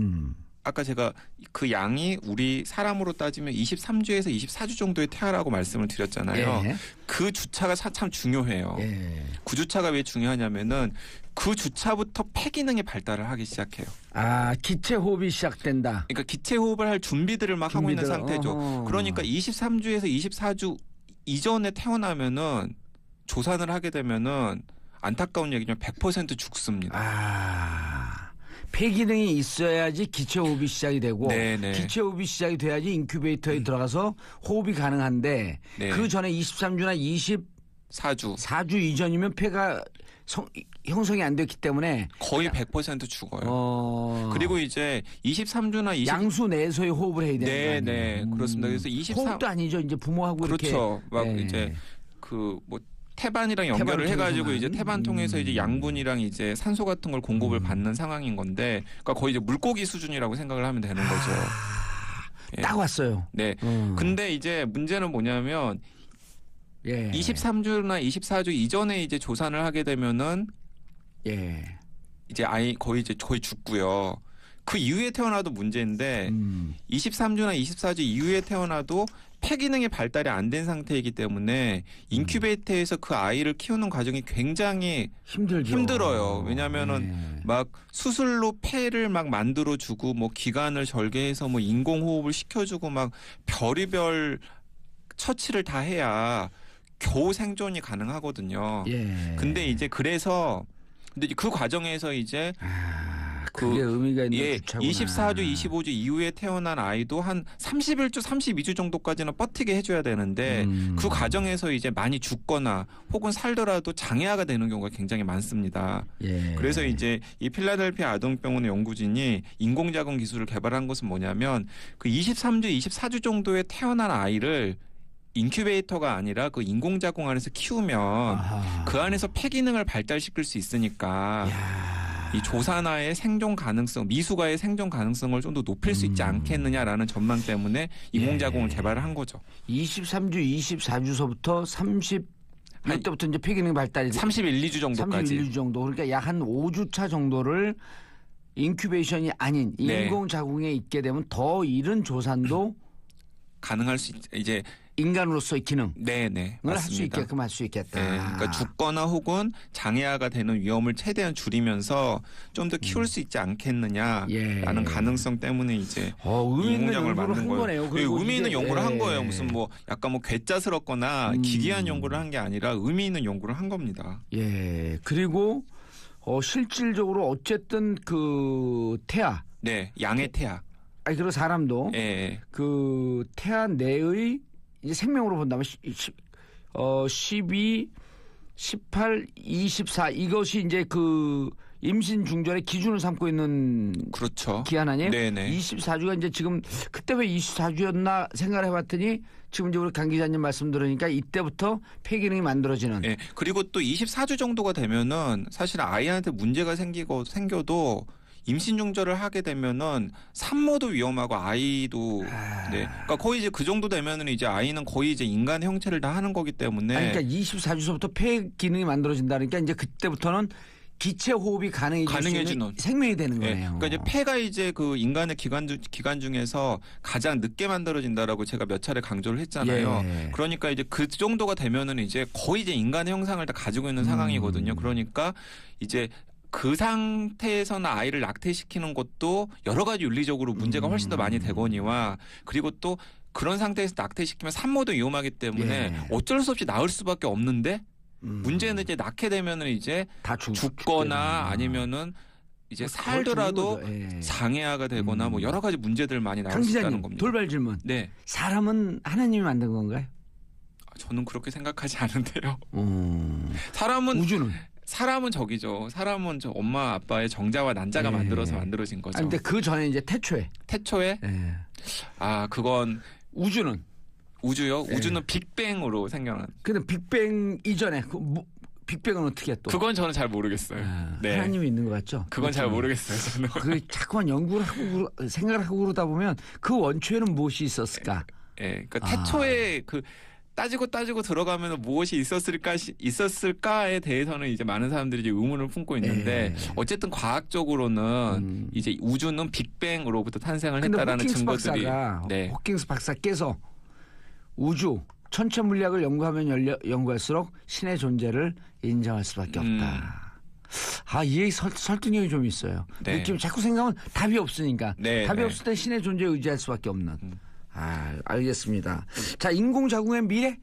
아까 제가 그 양이 우리 사람으로 따지면 23주에서 24주 정도의 태아라고 말씀을 드렸잖아요. 예. 그 주차가 참 중요해요. 예. 그 주차가 왜 중요하냐면은 그 주차부터 폐기능이 발달을 하기 시작해요. 아, 기체 호흡이 시작된다. 그러니까 기체 호흡을 할 준비들을 막 하고 있는 준비들. 상태죠. 어허. 그러니까 23주에서 24주 이전에 태어나면은 조산을 하게 되면은 안타까운 얘기지만 100% 죽습니다. 아, 폐기능이 있어야지 기체 호흡이 시작이 되고 네네. 기체 호흡이 시작이 돼야지 인큐베이터에 들어가서 호흡이 가능한데 네. 그 전에 23주나 4주 24주 이전이면 폐가 형성이 안 됐기 때문에 거의 100% 죽어요. 그리고 이제 23주나 20 양수 내에서의 호흡을 해야 되는 거 아니에요? 네, 그렇습니다. 그래서 23 호흡도 아니죠. 이제 부모하고 그렇죠. 이렇게 막 네. 이제 그 뭐 태반이랑 연결을 태반 해가지고 통해서만. 이제 태반 통해서 이제 양분이랑 이제 산소 같은 걸 공급을 받는 상황인 건데, 그러니까 거의 이제 물고기 수준이라고 생각을 하면 되는 거죠. 예. 딱 왔어요. 네. 근데 이제 문제는 뭐냐면 예. 23주나 24주 이전에 이제 조산을 하게 되면은 예. 이제 아이 거의 죽고요. 그 이후에 태어나도 문제인데 23주나 24주 이후에 태어나도 폐기능이 발달이 안 된 상태이기 때문에 인큐베이터에서 그 아이를 키우는 과정이 굉장히 힘들죠. 힘들어요. 왜냐하면은 네. 막 수술로 폐를 막 만들어주고 뭐 기관을 절개해서 뭐 인공호흡을 시켜주고 막 별의별 처치를 다 해야 겨우 생존이 가능하거든요. 예. 근데 이제 그래서 근데 그 과정에서 이제 그게 의미가 있는 예, 주차구나. 24주, 25주 이후에 태어난 아이도 한 31주, 32주 정도까지는 버티게 해줘야 되는데 그 과정에서 이제 많이 죽거나 혹은 살더라도 장애아가 되는 경우가 굉장히 많습니다. 예. 그래서 이제 이 필라델피아 아동병원의 연구진이 인공자궁 기술을 개발한 것은 뭐냐면 그 23주, 24주 정도에 태어난 아이를 인큐베이터가 아니라 그 인공자궁 안에서 키우면 아하. 그 안에서 폐기능을 발달시킬 수 있으니까 이 조산아의 생존 가능성, 미숙아의 생존 가능성을 좀 더 높일 수 있지 않겠느냐라는 전망 때문에 인공자궁을 개발을 한 거죠. 23주, 24주서부터 30 이때부터 이제 폐기능 발달이 31, 2주 정도까지. 31주 정도. 그러니까 약 한 5주차 정도를 인큐베이션이 아닌 네. 인공자궁에 있게 되면 더 이른 조산도 가능할 수 이제 인간으로서의 기능을 네네 할 수 맞습니다. 있게끔 할 수 있겠다. 네, 그러니까 죽거나 혹은 장애아가 되는 위험을 최대한 줄이면서 좀 더 키울 수 있지 않겠느냐라는 예. 가능성 때문에 이제 의미 있는 인공자궁을 연구를 만든 한 거네요. 예, 그리고 의미 있는 이게, 연구를 한 예. 거예요. 무슨 뭐 약간 뭐 괴짜스럽거나 기괴한 연구를 한 게 아니라 의미 있는 연구를 한 겁니다. 예. 그리고 실질적으로 어쨌든 그 태아, 네, 양의 태아. 아니 그리고 사람도 예, 그 태아 내의 이제 생명으로 본다면 12, 18, 24 이것이 이제 그 임신 중절의 기준을 삼고 있는 그렇죠. 기한 아니에요? 네네. 24주가 이제 지금 그때 왜 24주였나 생각을 해봤더니 지금 이제 우리 강 기자님 말씀 들으니까 이때부터 폐기능이 만들어지는. 예, 그리고 또 24주 정도가 되면은 사실 아이한테 문제가 생겨도 임신 중절을 하게 되면은 산모도 위험하고 아이도 네. 그러니까 거의 이제 그 정도 되면은 이제 아이는 거의 이제 인간의 형체를 다 하는 거기 때문에 아니, 그러니까 24주서부터 폐 기능이 만들어진다니까 이제 그때부터는 기체 호흡이 가능해지는 생명이 되는 네. 거네요. 그러니까 이제 폐가 이제 그 인간의 기관 중에서 가장 늦게 만들어진다라고 제가 몇 차례 강조를 했잖아요. 예. 그러니까 이제 그 정도가 되면은 이제 거의 이제 인간의 형상을 다 가지고 있는 상황이거든요. 그러니까 이제 그 상태에서는 아이를 낙태시키는 것도 여러 가지 윤리적으로 문제가 훨씬 더 많이 되거니와 그리고 또 그런 상태에서 낙태시키면 산모도 위험하기 때문에 예. 어쩔 수 없이 낳을 수밖에 없는데 문제는 이제 낳게 되면은 이제 다 죽거나 아니면은 이제 살더라도 예. 장애아가 되거나 뭐 여러 가지 문제들 많이 나올 강 수 있다는 기자님 겁니다. 돌발 질문. 네, 사람은 하나님이 만든 건가요? 저는 그렇게 생각하지 않은데요. 우주는? 사람은 저기죠. 사람은 저 엄마 아빠의 정자와 난자가 예. 만들어서 만들어진 거죠. 아니, 근데 그 전에 이제 태초에. 태초에 예. 그건 우주는? 우주요. 예. 우주는 빅뱅으로 생겨난. 근데 빅뱅 이전에 빅뱅은 어떻게 또? 그건 저는 잘 모르겠어요. 네. 하나님이 있는 것 같죠? 그건 잘 모르겠어요. 저는. 그 자꾸만 연구를 하고 생각을 하고 그러다 보면 그 원초에는 무엇이 있었을까? 예. 그러니까 태초에 그 따지고 들어가면 무엇이 있었을까에 대해서는 이제 많은 사람들이 이제 의문을 품고 있는데 어쨌든 과학적으로는 이제 우주는 빅뱅으로부터 탄생을 했다라는 증거들이 호킹스 박사께서 우주 천체 물리학을 연구하면 연구할수록 신의 존재를 인정할 수밖에 없다. 이 얘기 설득력이 좀 있어요. 네. 느낌이 자꾸 생각하면 답이 없으니까. 네, 답이 네. 없을 때 신의 존재에 의지할 수밖에 없는. 알겠습니다. 자, 인공자궁의 미래?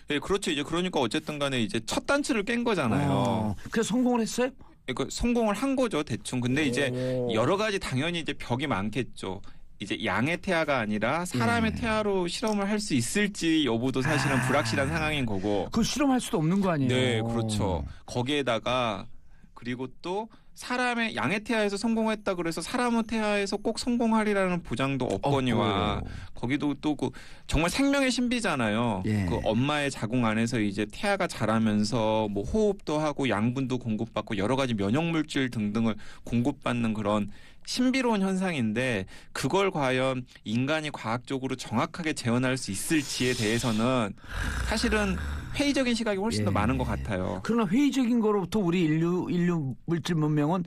네, 그렇죠. 이제 그러니까 어쨌든 간에 이제 첫 단추를 깬 거잖아요. 그래서 성공을 했어요? 그러니까 성공을 한 거죠, 대충. 근데 이제 여러 가지 당연히 이제 벽이 많겠죠. 이제 양의 태아가 아니라 사람의 태아로 실험을 할 수 있을지 여부도 사실은 불확실한 상황인 거고. 그걸 실험할 수도 없는 거 아니에요? 네, 그렇죠. 거기에다가 그리고 또 사람의 양의 태아에서 성공했다 그래서 사람의 태아에서 꼭 성공하리라는 보장도 없거니와 거기도 또 그 정말 생명의 신비잖아요. 예. 그 엄마의 자궁 안에서 이제 태아가 자라면서 뭐 호흡도 하고 양분도 공급받고 여러 가지 면역 물질 등등을 공급받는 그런 신비로운 현상인데 그걸 과연 인간이 과학적으로 정확하게 재현할 수 있을지에 대해서는 사실은 회의적인 시각이 훨씬 더 많은 것 같아요. 그러나 회의적인 거로부터 우리 인류 물질 문명은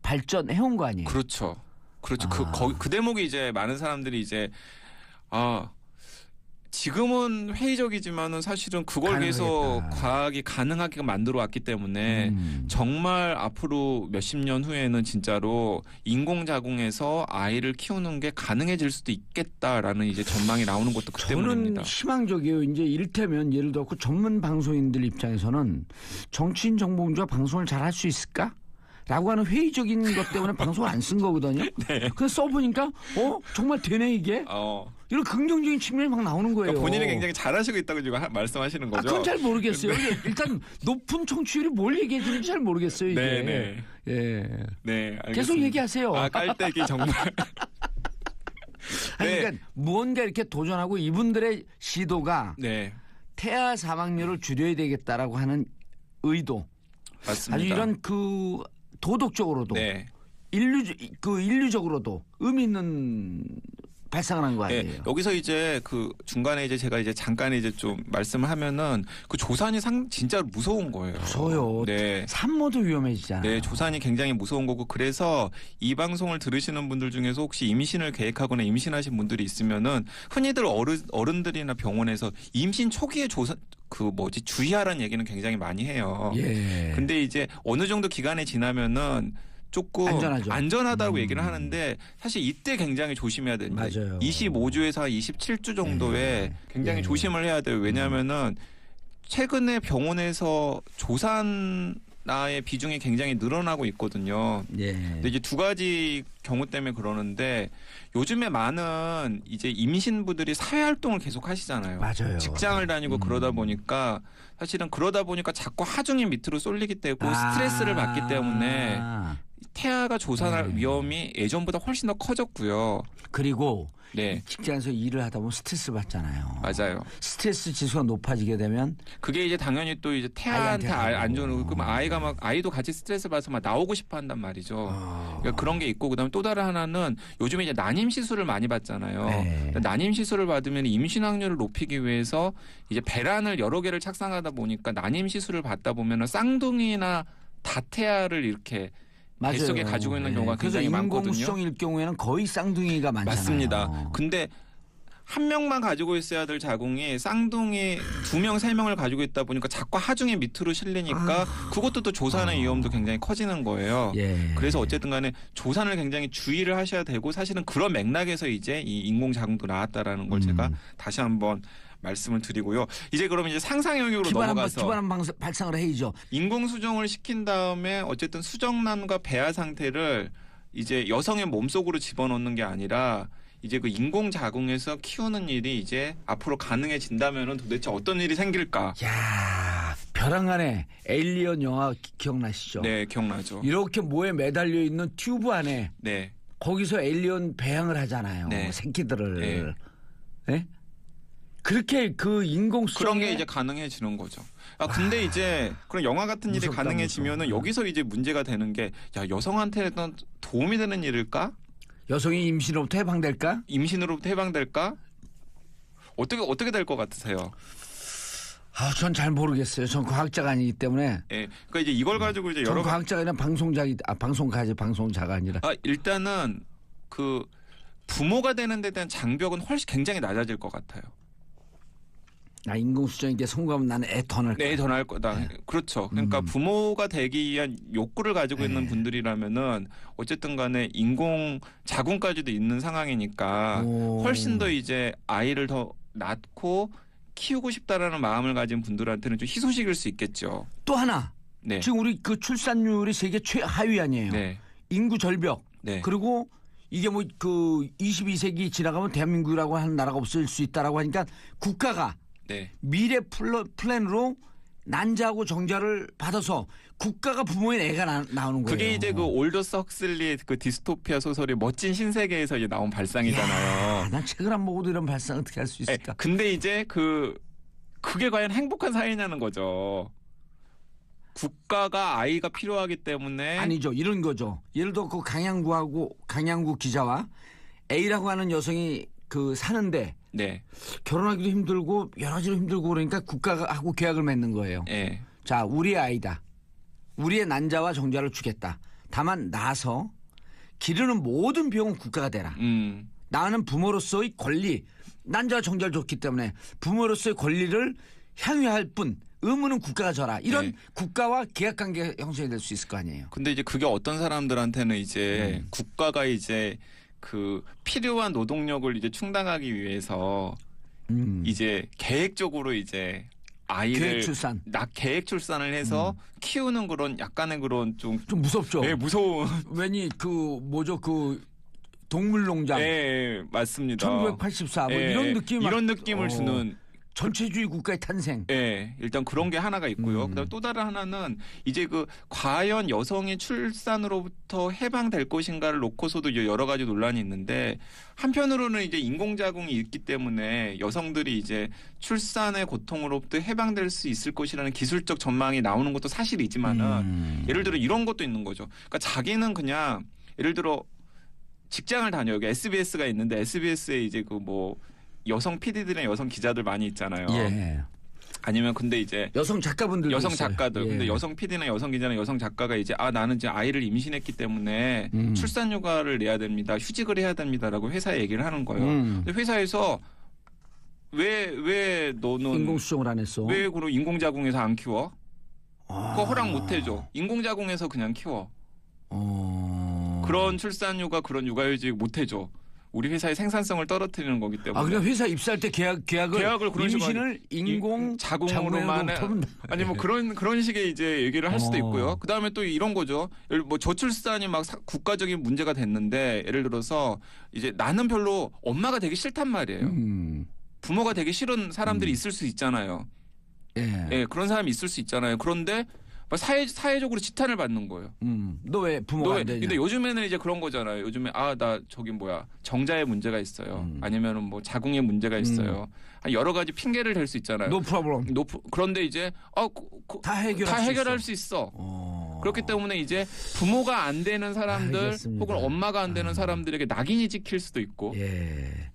발전해온 거 아니에요? 그렇죠. 그 대목이 이제 많은 사람들이 이제 지금은 회의적이지만은 사실은 그걸 위해서 과학이 가능하게 만들어 왔기 때문에 정말 앞으로 몇십 년 후에는 진짜로 인공자궁에서 아이를 키우는 게 가능해질 수도 있겠다라는 이제 전망이 나오는 것도 그 때문입니다. 저는 희망적이에요. 이제 이를테면 예를 들어 전문 방송인들 입장에서는 정치인 정봉주가 방송을 잘 할 수 있을까? 라고 하는 회의적인 것 때문에 방송을 안 쓴 거거든요. 네. 그래서 써보니까 정말 되네 이게. 이런 긍정적인 측면이 막 나오는 거예요. 그러니까 본인이 굉장히 잘하시고 있다고 지금 말씀하시는 거죠? 그건 잘 모르겠어요. 일단 높은 청취율이 뭘 얘기해 주는지 잘 모르겠어요. 이게. 네. 네, 알겠습니다. 계속 얘기하세요. 깔때기 정말. 그러니까 무언가 이렇게 도전하고 이분들의 시도가 태아 사망률을 줄여야 되겠다라고 하는 의도. 맞습니다. 아주 이런 그 도덕적으로도 인류적으로도 의미 있는 발상을 한 거 아니에요. 여기서 이제 그 중간에 이제 제가 이제 잠깐 이제 좀 말씀을 하면은 그 조산이 진짜 무서운 거예요. 무서워요. 네. 산모도 위험해지잖아요. 네, 조산이 굉장히 무서운 거고 그래서 이 방송을 들으시는 분들 중에서 혹시 임신을 계획하거나 임신하신 분들이 있으면은 흔히들 어른들이나 병원에서 임신 초기에 주의하라는 얘기는 굉장히 많이 해요. 근데 이제 어느 정도 기간이 지나면은 조금 안전하다고 얘기를 하는데 사실 이때 굉장히 조심해야 됩니다. 맞아요. 25주에서 27주 정도에 굉장히 조심을 해야 돼요. 왜냐하면은 최근에 병원에서 조산나의 비중이 굉장히 늘어나고 있거든요. 근데 이제 두 가지 경우 때문에 그러는데 요즘에 많은 이제 임신부들이 사회 활동을 계속 하시잖아요. 맞아요. 직장을 다니고 그러다 보니까 자꾸 하중이 밑으로 쏠리기 때문에 스트레스를 받기 때문에 태아가 조산할 위험이 예전보다 훨씬 더 커졌고요. 그리고 직장에서 일을 하다 보면 스트레스 받잖아요. 맞아요. 스트레스 지수가 높아지게 되면 그게 이제 당연히 또 이제 태아한테 안 좋은 그럼 아이도 같이 스트레스 받아서 막 나오고 싶어 한단 말이죠. 그러니까 그런 게 있고 그다음에 또 다른 하나는 요즘에 이제 난임 시술을 많이 받잖아요. 그러니까 난임 시술을 받으면 임신 확률을 높이기 위해서 이제 배란을 여러 개를 착상하다 보니까 난임 시술을 받다 보면은 쌍둥이나 다태아를 이렇게 뱃속에 가지고 있는 경우가 굉장히 많거든요. 그래서 인공수정일 경우에는 거의 쌍둥이가 많잖아요. 맞습니다. 근데 한 명만 가지고 있어야 될 자궁이 쌍둥이 2명, 3명을 가지고 있다 보니까 자꾸 하중이 밑으로 실리니까 그것도 또 조산의 위험도 굉장히 커지는 거예요. 그래서 어쨌든 간에 조산을 굉장히 주의를 하셔야 되고 사실은 그런 맥락에서 이제 이 인공자궁도 나왔다라는 걸 제가 다시 한번 말씀을 드리고요. 이제 그러면 이제 상상 영역으로 넘어가서 기반한 발상을 해야죠. 인공 수정을 시킨 다음에 어쨌든 수정란과 배아 상태를 이제 여성의 몸속으로 집어넣는 게 아니라 이제 그 인공 자궁에서 키우는 일이 이제 앞으로 가능해진다면은 도대체 어떤 일이 생길까? 야, 벼랑 안에 에일리언 영화 기억나시죠? 네, 기억나죠. 이렇게 모에 매달려 있는 튜브 안에 거기서 에일리언 배양을 하잖아요. 새끼들을. 그렇게 그 인공 수정에 그런 게 이제 가능해지는 거죠. 근데 이제 그런 영화 같은 일이 가능해지면은 여기서 이제 문제가 되는 게 여성한테는 도움이 되는 일일까? 여성이 임신으로부터 해방될까? 임신으로부터 해방될까? 어떻게 될 것 같으세요? 전 잘 모르겠어요. 전 과학자가 아니기 때문에. 예. 그러니까 이제 이걸 가지고 이제 전 여러 과학자가 아니라 방송자가 아니라. 일단은 그 부모가 되는 데 대한 장벽은 훨씬 굉장히 낮아질 것 같아요. 인공수정에게 성공하면 나는 애 더 낳을 거야. 네, 더 나을 거다. 네. 그렇죠. 그러니까 부모가 되기 위한 욕구를 가지고 있는 분들이라면은 어쨌든 간에 인공 자궁까지도 있는 상황이니까 훨씬 더 이제 아이를 더 낳고 키우고 싶다라는 마음을 가진 분들한테는 좀 희소식일 수 있겠죠. 또 하나. 네. 지금 우리 그 출산율이 세계 최하위 아니에요. 네. 인구 절벽. 네. 그리고 이게 뭐 그 22세기 지나가면 대한민국이라고 하는 나라가 없을 수 있다라고 하니까 국가가 네. 미래 플랜으로 난자하고 정자를 받아서 국가가 부모인 애가 나오는 거예요. 그게 이제 그 올더스 헉슬리의 그 디스토피아 소설의 멋진 신세계에서 이제 나온 발상이잖아요. 난 책을 안 보고도 이런 발상 어떻게 할 수 있을까? 근데 이제 그게 과연 행복한 사회냐는 거죠. 국가가 아이가 필요하기 때문에 아니죠. 이런 거죠. 예를 들어 그 강양구 기자와 A라고 하는 여성이 그 사는데 네. 결혼하기도 힘들고 여러 가지로 힘들고 그러니까 국가가 하고 계약을 맺는 거예요. 네. 자, 우리의 아이다. 우리의 난자와 정자를 주겠다. 다만 나서 기르는 모든 비용은 국가가 대라. 나는 부모로서의 권리, 난자와 정자를 줬기 때문에 부모로서의 권리를 향유할 뿐 의무는 국가가 져라. 이런 네. 국가와 계약관계 형성이 될 수 있을 거 아니에요. 근데 이제 그게 어떤 사람들한테는 이제 국가가 이제 그 필요한 노동력을 이제 충당하기 위해서 이제 계획적으로 이제 아이를 계획 출산을 해서 키우는 그런 약간의 그런 좀 무섭죠. 네, 무서운. 왠지 그 동물농장. 네, 맞습니다. 1984 뭐 이런 느낌 이런 느낌을 주는. 전체주의 국가의 탄생. 네, 일단 그런 게 하나가 있고요. 그다음 또 다른 하나는 이제 과연 여성이 출산으로부터 해방될 것인가를 놓고서도 여러 가지 논란이 있는데 한편으로는 이제 인공자궁이 있기 때문에 여성들이 이제 출산의 고통으로부터 해방될 수 있을 것이라는 기술적 전망이 나오는 것도 사실이지만은 예를 들어 이런 것도 있는 거죠. 그러니까 자기는 그냥 예를 들어 직장을 다녀요. 여기 SBS가 있는데 SBS에 이제 여성 PD들이나 여성 기자들 많이 있잖아요. 예. 아니면 근데 이제 여성 작가분들 여성 있어요. 작가들. 예. 근데 여성 PD나 여성 기자나 여성 작가가 이제 나는 이제 아이를 임신했기 때문에 출산 휴가를 내야 됩니다. 휴직을 해야 됩니다라고 회사에 얘기를 하는 거예요. 근데 회사에서 왜 너는 인공수정을 안 했어? 왜 그럼 인공자궁에서 안 키워? 그거 허락 못 해줘. 인공자궁에서 그냥 키워. 그런 출산 휴가 그런 육아휴직 못 해줘. 우리 회사의 생산성을 떨어뜨리는 거기 때문에. 그냥 회사 입사할 때 계약을 그런 임신을 인공 자궁으로만 아니 그런 식의 이제 얘기를 할 수도 있고요. 그다음에 또 이런 거죠. 저출산이 막 국가적인 문제가 됐는데 예를 들어서 이제 나는 별로 엄마가 되기 싫단 말이에요. 부모가 되기 싫은 사람들이 있을 수 있잖아요. 예, 그런 사람이 있을 수 있잖아요. 그런데 사회적으로 지탄을 받는 거예요. 너 왜 부모가 안 되냐? 근데 요즘에는 이제 그런 거잖아요. 요즘에 나 정자에 문제가 있어요. 아니면은 자궁에 문제가 있어요. 여러 가지 핑계를 댈 수 있잖아요. No problem. 그런데 이제 다 해결할 수 있어. 그렇기 때문에 이제 부모가 안 되는 사람들 알겠습니다. 혹은 엄마가 안 되는 사람들에게 낙인이 찍힐 수도 있고. 예.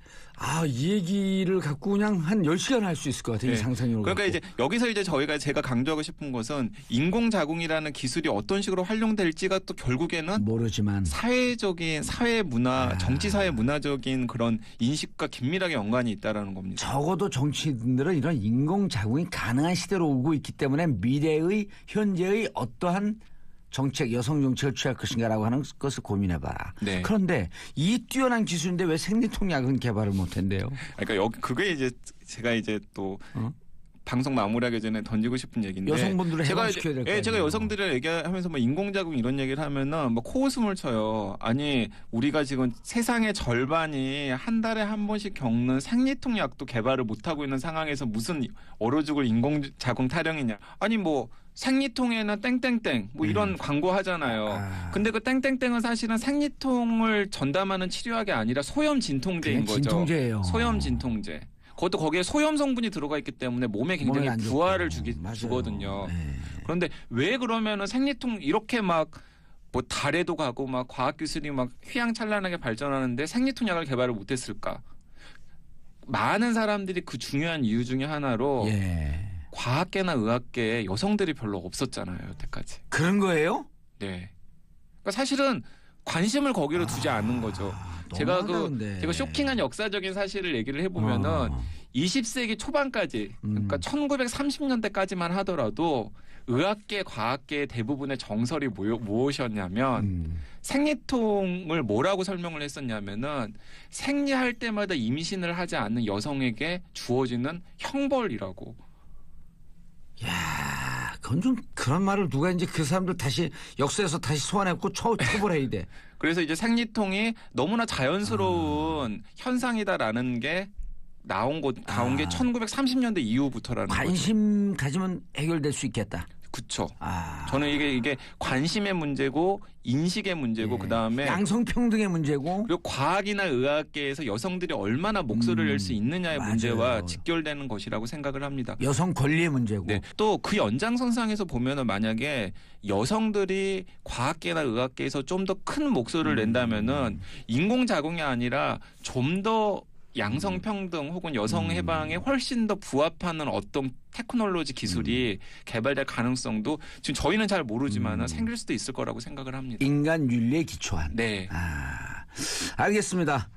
이 얘기를 갖고 그냥 한 10시간 할 수 있을 것 같아요. 이 상상력으로. 그러니까 이제 여기서 이제 제가 강조하고 싶은 것은 인공자궁이라는 기술이 어떤 식으로 활용될지가 또 결국에는 모르지만 사회적인 사회 문화, 정치 사회 문화적인 그런 인식과 긴밀하게 연관이 있다라는 겁니다. 적어도 정치인들은 이런 인공자궁이 가능한 시대로 오고 있기 때문에 미래의 현재의 어떠한 정책, 여성 정책을 취할 것인가라고 하는 것을 고민해봐라. 네. 그런데 이 뛰어난 기술인데 왜 생리통약은 개발을 못한대요? 그러니까 그게 이제 제가 이제 또 방송 마무리하기 전에 던지고 싶은 얘기인데 여성분들을 해방시켜야 될 거예요. 제가 여성들을 얘기하면서 인공자궁 이런 얘기를 하면은 코웃음을 쳐요. 아니 우리가 지금 세상의 절반이 한 달에 한 번씩 겪는 생리통약도 개발을 못하고 있는 상황에서 무슨 얼어 죽을 인공자궁 타령이냐. 아니 생리통에는 땡땡땡 이런 광고 하잖아요. 근데 그 땡땡땡은 사실은 생리통을 전담하는 치료약이 아니라 소염 진통제인 거죠. 진통제예요. 소염 진통제. 그것도 거기에 소염 성분이 들어가 있기 때문에 몸에 굉장히 부하를 주거든요. 네. 그런데 왜 그러면은 생리통 이렇게 달에도 가고 과학 기술이 휘황찬란하게 발전하는데 생리통약을 개발을 못했을까? 많은 사람들이 그 중요한 이유 중에 하나로 과학계나 의학계에 여성들이 별로 없었잖아요, 여태까지. 그런 거예요? 네. 그러니까 사실은 관심을 거기로 두지 않는 거죠. 제가 제가 쇼킹한 역사적인 사실을 얘기를 해보면은 20세기 초반까지, 그러니까 1930년대까지만 하더라도 의학계, 과학계 대부분의 정설이 무엇이었냐면 생리통을 뭐라고 설명을 했었냐면은 생리할 때마다 임신을 하지 않는 여성에게 주어지는 형벌이라고. 야, 그건 좀 그런 말을 누가 이제 그 사람들 다시 역사에서 다시 소환해갖고 처벌해야 돼. 그래서 이제 생리통이 너무나 자연스러운 현상이다라는 게 나온 게 1930년대 이후부터라는 거죠. 관심 가지면 해결될 수 있겠다. 그렇죠. 저는 이게 관심의 문제고 인식의 문제고 그다음에 양성평등의 문제고 그리고 과학이나 의학계에서 여성들이 얼마나 목소리를 낼 수 있느냐의 맞아요. 문제와 직결되는 것이라고 생각을 합니다. 여성 권리의 문제고. 네. 또 그 연장선상에서 보면은 만약에 여성들이 과학계나 의학계에서 좀 더 큰 목소리를 낸다면은 인공자궁이 아니라 좀 더 양성평등 혹은 여성 해방에 훨씬 더 부합하는 어떤 테크놀로지 기술이 개발될 가능성도 지금 저희는 잘 모르지만 생길 수도 있을 거라고 생각을 합니다. 인간 윤리에 기초한. 네. 알겠습니다.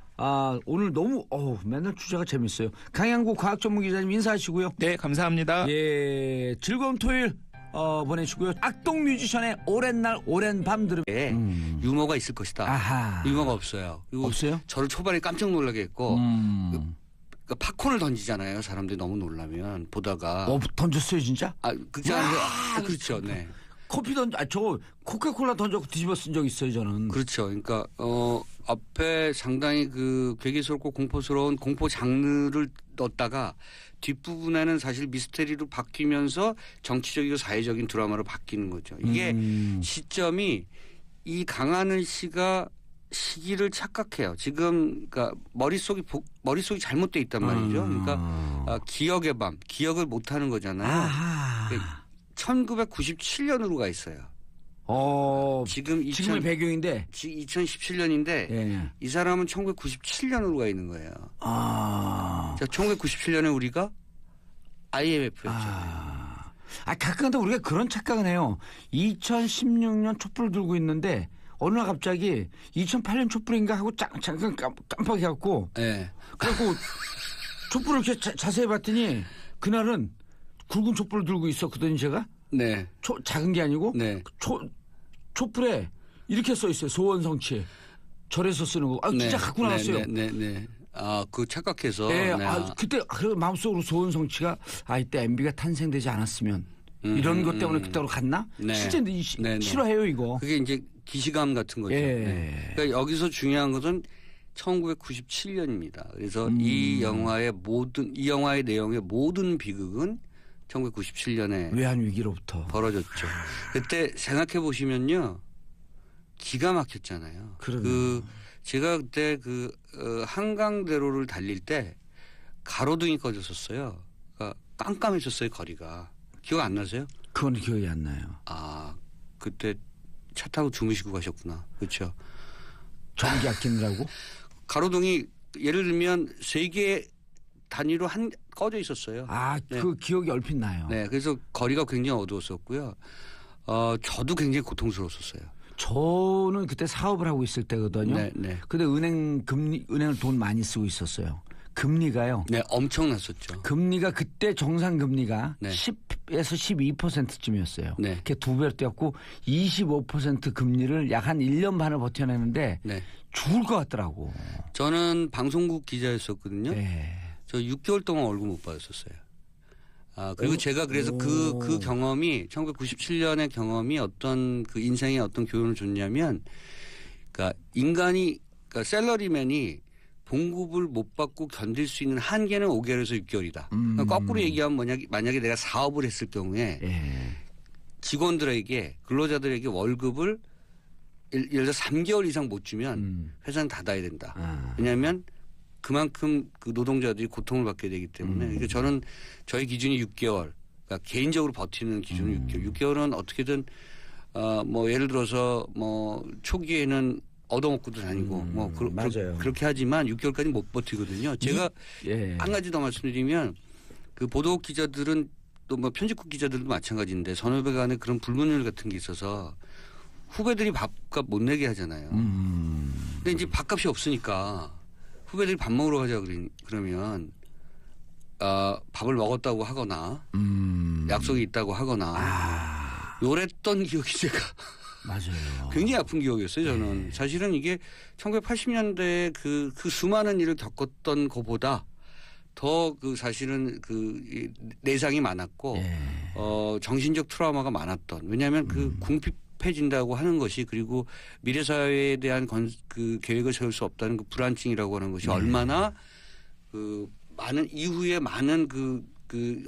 오늘 너무 맨날 주제가 재밌어요. 강양구 과학전문기자님 인사하시고요. 네, 감사합니다. 예, 즐거운 토요일 보내시고요. 악동 뮤지션의 오랜 날 오랜 밤 들으면 유머가 있을 것이다. 아하. 유머가 없어요. 그리고 없어요? 저를 초반에 깜짝 놀라게 했고 그러니까 팝콘을 던지잖아요. 사람들이 너무 놀라면 보다가 던졌어요 진짜? 그게 아니라 그렇죠. 네. 커피 저 코카콜라 던져서 뒤집어 쓴 적 있어요 저는. 그렇죠. 그러니까 앞에 상당히 그 괴기스럽고 공포스러운 공포 장르를 넣었다가 뒷부분에는 사실 미스테리로 바뀌면서 정치적이고 사회적인 드라마로 바뀌는 거죠. 이게 시점이 이 강하늘 씨가 시기를 착각해요. 지금 그러니까 머릿속이 잘못돼 있단 말이죠. 그러니까 기억의 밤, 기억을 못 하는 거잖아요. 그러니까 1997년으로 가 있어요. 지금의 배경인데 2017년인데 예. 이 사람은 1997년으로 가 있는 거예요. 자, 1997년에 우리가 IMF였죠. 가끔가다 우리가 그런 착각은 해요. 2016년 촛불을 들고 있는데 어느 날 갑자기 2008년 촛불인가 하고 잠깐 깜빡해갖고 네. 그래갖고 촛불을 이렇게 자세히 봤더니 그날은 굵은 촛불을 들고 있었거든요 제가. 네. 작은 게 아니고 네. 촛불에 이렇게 써 있어요. 소원성취. 절에서 쓰는 거. 진짜 갖고 나왔어요. 네. 그 착각해서. 네. 네. 그때 마음속으로 소원성취가 이때 MB가 탄생되지 않았으면 이런 것 때문에 그때로 갔나? 네. 진짜 싫어해요 이거. 그게 이제 기시감 같은 거죠. 예. 네. 그러니까 여기서 중요한 것은 1997년입니다. 그래서 이 영화의 내용의 모든 비극은 1997년에 외환위기로부터 벌어졌죠. 그때 생각해 보시면요. 기가 막혔잖아요. 제가 그때 한강대로를 달릴 때 가로등이 꺼졌었어요. 그러니까 깜깜했었어요, 거리가. 기억 안 나세요? 그건 기억이 안 나요. 그때 차 타고 주무시고 가셨구나. 그렇죠. 전기 아끼느라고? 가로등이 예를 들면 3개 단위로 꺼져 있었어요. 네. 그 기억이 얼핏 나요. 네, 그래서 거리가 굉장히 어두웠었고요. 저도 굉장히 고통스러웠었어요. 저는 그때 사업을 하고 있을 때거든요. 네. 근데 은행을 돈 많이 쓰고 있었어요. 금리가요. 네, 엄청났었죠. 금리가 그때 정상 금리가 네. 10에서 12%쯤이었어요. 네. 그게 2배로 뛰었고 25% 금리를 약 한 1년 반을 버텨내는데 네. 죽을 것 같더라고. 저는 방송국 기자였었거든요. 네. 저 6개월 동안 월급 못 받았었어요. 그리고 제가 그래서 그 경험이 1997년의 경험이 어떤 그 인생에 어떤 교훈을 줬냐면, 그러니까 그러니까 샐러리맨이 봉급을 못 받고 견딜 수 있는 한계는 5개월에서 6개월이다. 그러니까 거꾸로 얘기하면 만약에 내가 사업을 했을 경우에 직원들에게 근로자들에게 월급을 예를 들어 3개월 이상 못 주면 회사는 닫아야 된다. 왜냐하면 그만큼 그 노동자들이 고통을 받게 되기 때문에 그러니까 저는 저희 기준이 6개월. 그러니까 개인적으로 버티는 기준은 6개월. 6개월은 어떻게든 뭐 예를 들어서 뭐 초기에는 얻어먹고도 다니고 맞아요. 그렇게 하지만 6개월까지 못 버티거든요. 제가 한 가지 더 말씀드리면 그 보도 기자들은 또 뭐 편집국 기자들도 마찬가지인데 선후배 간에 그런 불문율 같은 게 있어서 후배들이 밥값 못 내게 하잖아요. 근데 이제 밥값이 없으니까 후배들이 밥 먹으러 가자 그러면 밥을 먹었다고 하거나 약속이 있다고 하거나 요랬던 기억이 제가 맞아요. 굉장히 아픈 기억이었어요. 저는 사실은 이게 1980년대에 그 수많은 일을 겪었던 것보다 더 그 사실은 그 내상이 많았고 정신적 트라우마가 많았던 왜냐하면 그 궁핍해진다고 하는 것이 그리고 미래 사회에 대한 그 계획을 세울 수 없다는 그 불안증이라고 하는 것이 얼마나 그 많은 이후에 많은 그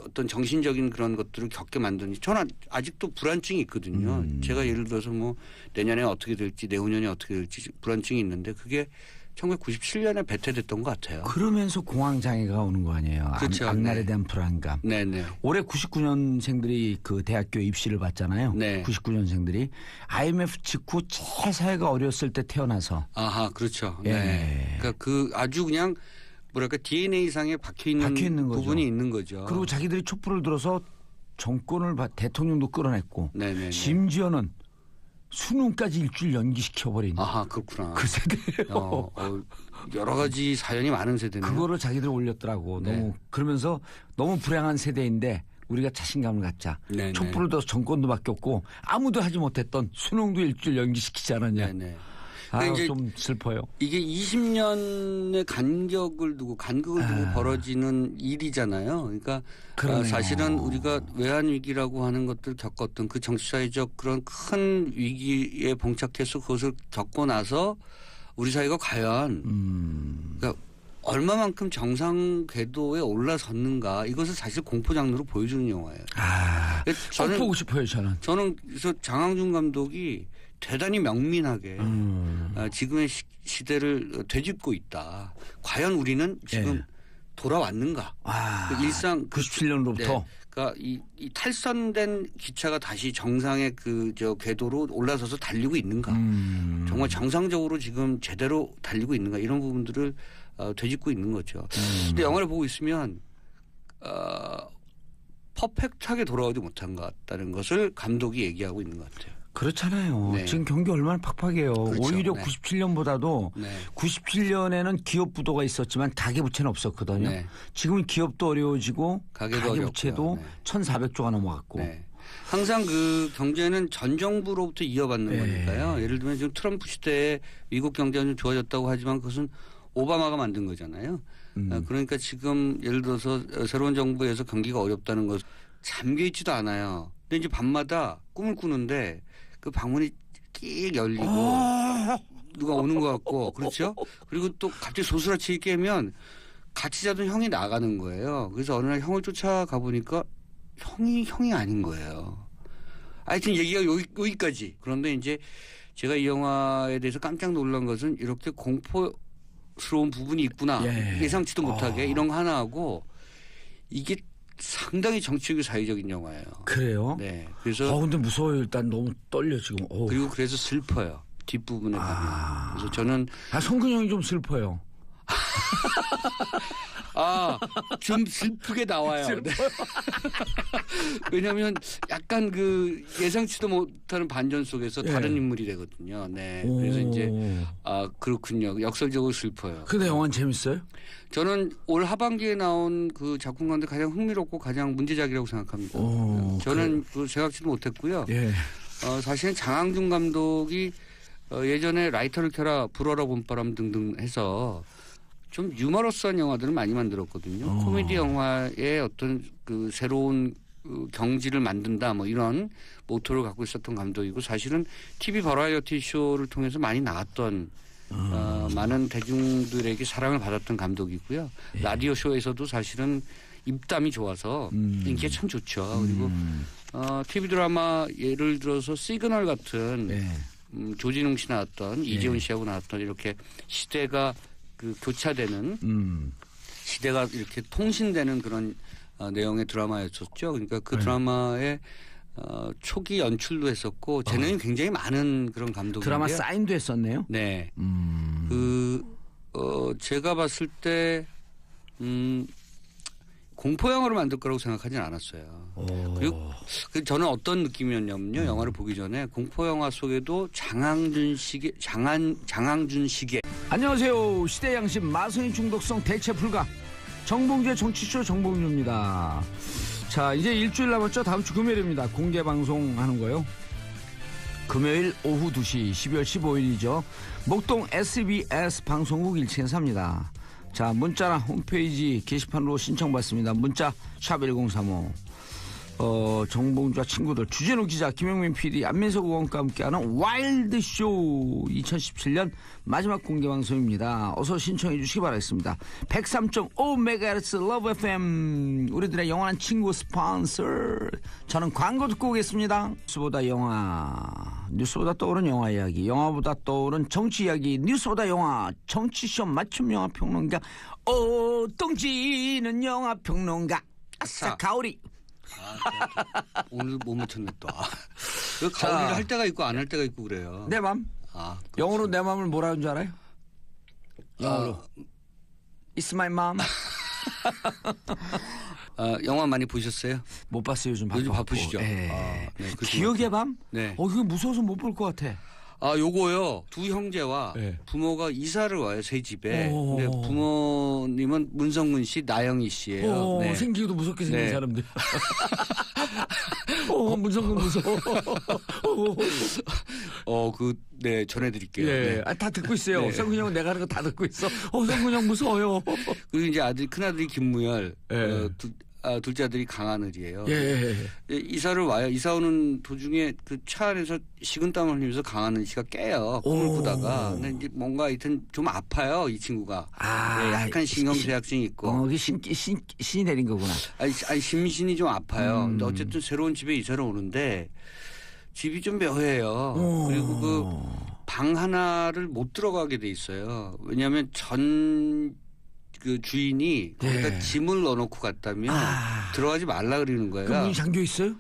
어떤 정신적인 그런 것들을 겪게 만드는지 저는 아직도 불안증이 있거든요. 제가 예를 들어서 뭐 내년에 어떻게 될지 내후년에 어떻게 될지 불안증이 있는데 그게 1997년에 배태됐던 것 같아요. 그러면서 공황장애가 오는 거 아니에요. 그렇죠. 앞날에 네. 대한 불안감. 네네. 올해 99년생들이 그 대학교 입시를 봤잖아요. 네. 99년생들이 IMF 직후 제일 사회가 어려웠을 때 태어나서. 아하, 그렇죠. 예. 네. 그러니까 그 아주 그냥 뭐랄까 DNA상에 박혀 있는 부분이 있는 거죠. 그리고 자기들이 촛불을 들어서 정권을 대통령도 끌어냈고 네네. 심지어는 수능까지 일주일 연기시켜버린 아하, 그렇구나. 그 세대예요. 여러 가지 사연이 많은 세대네요. 그거를 자기들이 올렸더라고. 네. 너무 그러면서 너무 불행한 세대인데 우리가 자신감을 갖자. 네네. 촛불을 들어서 정권도 바뀌었고 아무도 하지 못했던 수능도 일주일 연기시키지 않았냐. 네네. 아, 이제 좀 슬퍼요. 이게 20년의 간격을 두고 벌어지는 일이잖아요. 그러니까 그러네요. 사실은 우리가 외환 위기라고 하는 것들을 겪었던 그 정치사회적 그런 큰 위기에 봉착해서 그것을 겪고 나서 우리 사회가 과연 그러니까 얼마만큼 정상 궤도에 올라섰는가 이것을 사실 공포 장르로 보여주는 영화예요. 꼭 보고 싶어요 저는. 그래서 장항준 감독이 대단히 명민하게 지금의 시대를 되짚고 있다. 과연 우리는 지금 돌아왔는가? 그 일상 97년으로부터. 네. 그러니까 이 탈선된 기차가 다시 정상의 저 궤도로 올라서서 달리고 있는가? 정말 정상적으로 지금 제대로 달리고 있는가? 이런 부분들을 되짚고 있는 거죠. 근데 영화를 보고 있으면 퍼펙트하게 돌아오지 못한 것 같다는 것을 감독이 얘기하고 있는 것 같아요. 그렇잖아요. 네. 지금 경기 얼마나 팍팍해요. 그렇죠. 오히려 네. 97년보다도 네. 97년에는 기업 부도가 있었지만 가계부채는 없었거든요. 네. 지금은 기업도 어려워지고 가계도 가계부채도 어렵고요. 네. 1,400조가 넘어갔고. 네. 항상 그 경제는 전 정부로부터 이어받는 네. 거니까요. 예를 들면 지금 트럼프 시대에 미국 경제가 좀 좋아졌다고 하지만 그것은 오바마가 만든 거잖아요. 그러니까 지금 예를 들어서 새로운 정부에서 경기가 어렵다는 것 잠겨있지도 않아요. 근데 이제 밤마다 꿈을 꾸는데 그 방문이 끼익 열리고 누가 오는 것 같고 그렇죠. 그리고 또 갑자기 소스라치게 깨면 같이 자던 형이 나가는 거예요. 그래서 어느 날 형을 쫓아가 보니까 형이 아닌 거예요. 하여튼 얘기가 여기까지. 그런데 이제 제가 이 영화에 대해서 깜짝 놀란 것은 이렇게 공포스러운 부분이 있구나. 예상치도 못하게 이런 거 하나 하고 이게 상당히 정치적이고 사회적인 영화예요. 그래요? 네. 그래서 근데 무서워요. 일단 너무 떨려 지금. 그리고 그래서 슬퍼요. 뒷부분에 가면. 그래서 저는 성근형이 좀 슬퍼요. 좀 슬프게 나와요. 네. 왜냐하면 약간 그 예상치도 못하는 반전 속에서 다른 인물이 되거든요. 네. 그래서 이제 그렇군요. 역설적으로 슬퍼요. 근데 영화는 재밌어요? 저는 올 하반기에 나온 그 작품 가운데 가장 흥미롭고 가장 문제작이라고 생각합니다. 저는 그 생각지도 못했고요. 예. 사실은 장항준 감독이 예전에 라이터를 켜라 불어라 봄바람 등등 해서 좀 유머러스한 영화들을 많이 만들었거든요. 코미디 영화의 어떤 그 새로운 그 경지를 만든다 뭐 이런 모토를 갖고 있었던 감독이고 사실은 TV 버라이어티 쇼를 통해서 많이 나왔던 많은 대중들에게 사랑을 받았던 감독이고요. 라디오 쇼에서도 사실은 입담이 좋아서 인기가 참 좋죠. 그리고 TV 드라마 예를 들어서 시그널 같은 조진웅 씨 나왔던 이재훈 씨하고 나왔던 이렇게 시대가 그 교차되는 시대가 이렇게 통신되는 그런 내용의 드라마였었죠. 그러니까 그 드라마의 초기 연출도 했었고 재능이 굉장히 많은 그런 감독인데요. 드라마 사인도 했었네요. 네. 제가 봤을 때 공포 영화로 만들 거라고 생각하진 않았어요. 그리고 저는 어떤 느낌이었냐면요. 영화를 보기 전에 공포 영화 속에도 장항준식의 안녕하세요. 시대 양심 마성인 중독성 대체 불가 정봉재 정치쇼 정봉주입니다. 자, 이제 일주일 남았죠. 다음 주 금요일입니다. 공개 방송하는 거요. 금요일 오후 2시 12월 15일이죠. 목동 SBS 방송국 1층에 삽니다. 자, 문자나 홈페이지 게시판으로 신청받습니다. 문자 샵 1035. 정봉주와 친구들, 주진우 기자, 김영민 PD, 안민석 의원과 함께하는 와일드쇼 2017년 마지막 공개방송입니다. 어서 신청해 주시기 바라겠습니다. 103.5MHz 러브 FM, 우리들의 영원한 친구 스폰서. 저는 광고 듣고 오겠습니다. 뉴스보다 영화, 뉴스보다 떠오른 영화 이야기, 영화보다 떠오른 정치 이야기, 뉴스보다 영화, 정치쇼 맞춤 영화 평론가 오동지는 영화 평론가 아싸 가오리. 오늘 못 맞췄네 또. 그 가오리를 할 때가 있고 안 할 때가 있고 그래요. 내 맘. 영어로 내 맘을 뭐라 하는 줄 알아요? 영어로 It's my mom. 영화 많이 보셨어요? 못 봤어요. 요즘 바쁘시죠? 네. 네, 기억의 밤? 네. 그게 무서워서 못 볼 것 같아. 요거요. 두 형제와 네. 부모가 이사를 와요. 새 집에. 오. 근데 부모님은 문성근 씨, 나영희 씨예요. 네. 생기기도 무섭게 생긴 네. 사람들. 문성근 무서워. 네, 전해드릴게요. 예. 네. 다 듣고 있어요. 네. 성근 형 내가 하는 거 다 듣고 있어. 성근 형 무서워요. 그리고 이제 큰아들이 김무열, 예. 둘째 아들이 강하늘이에요. 예. 이사를 와요. 이사 오는 도중에 그 차 안에서 식은땀을 흘리면서 강하늘 씨가 깨요. 꿈을 꾸다가. 근데 이제 뭔가 하여튼 좀 아파요. 이 친구가. 네, 약간 신경쇠약증이 있고. 그게 신이 내린 거구나. 아니 심신이 좀 아파요. 근데 어쨌든 새로운 집에 이사를 오는데 집이 좀 묘해요. 그리고 그 방 하나를 못 들어가게 돼 있어요. 왜냐하면 그 주인이 거기다 짐을 넣어놓고 갔다면 들어가지 말라 그러는 거예요. 그럼 문이 잠겨 있어요?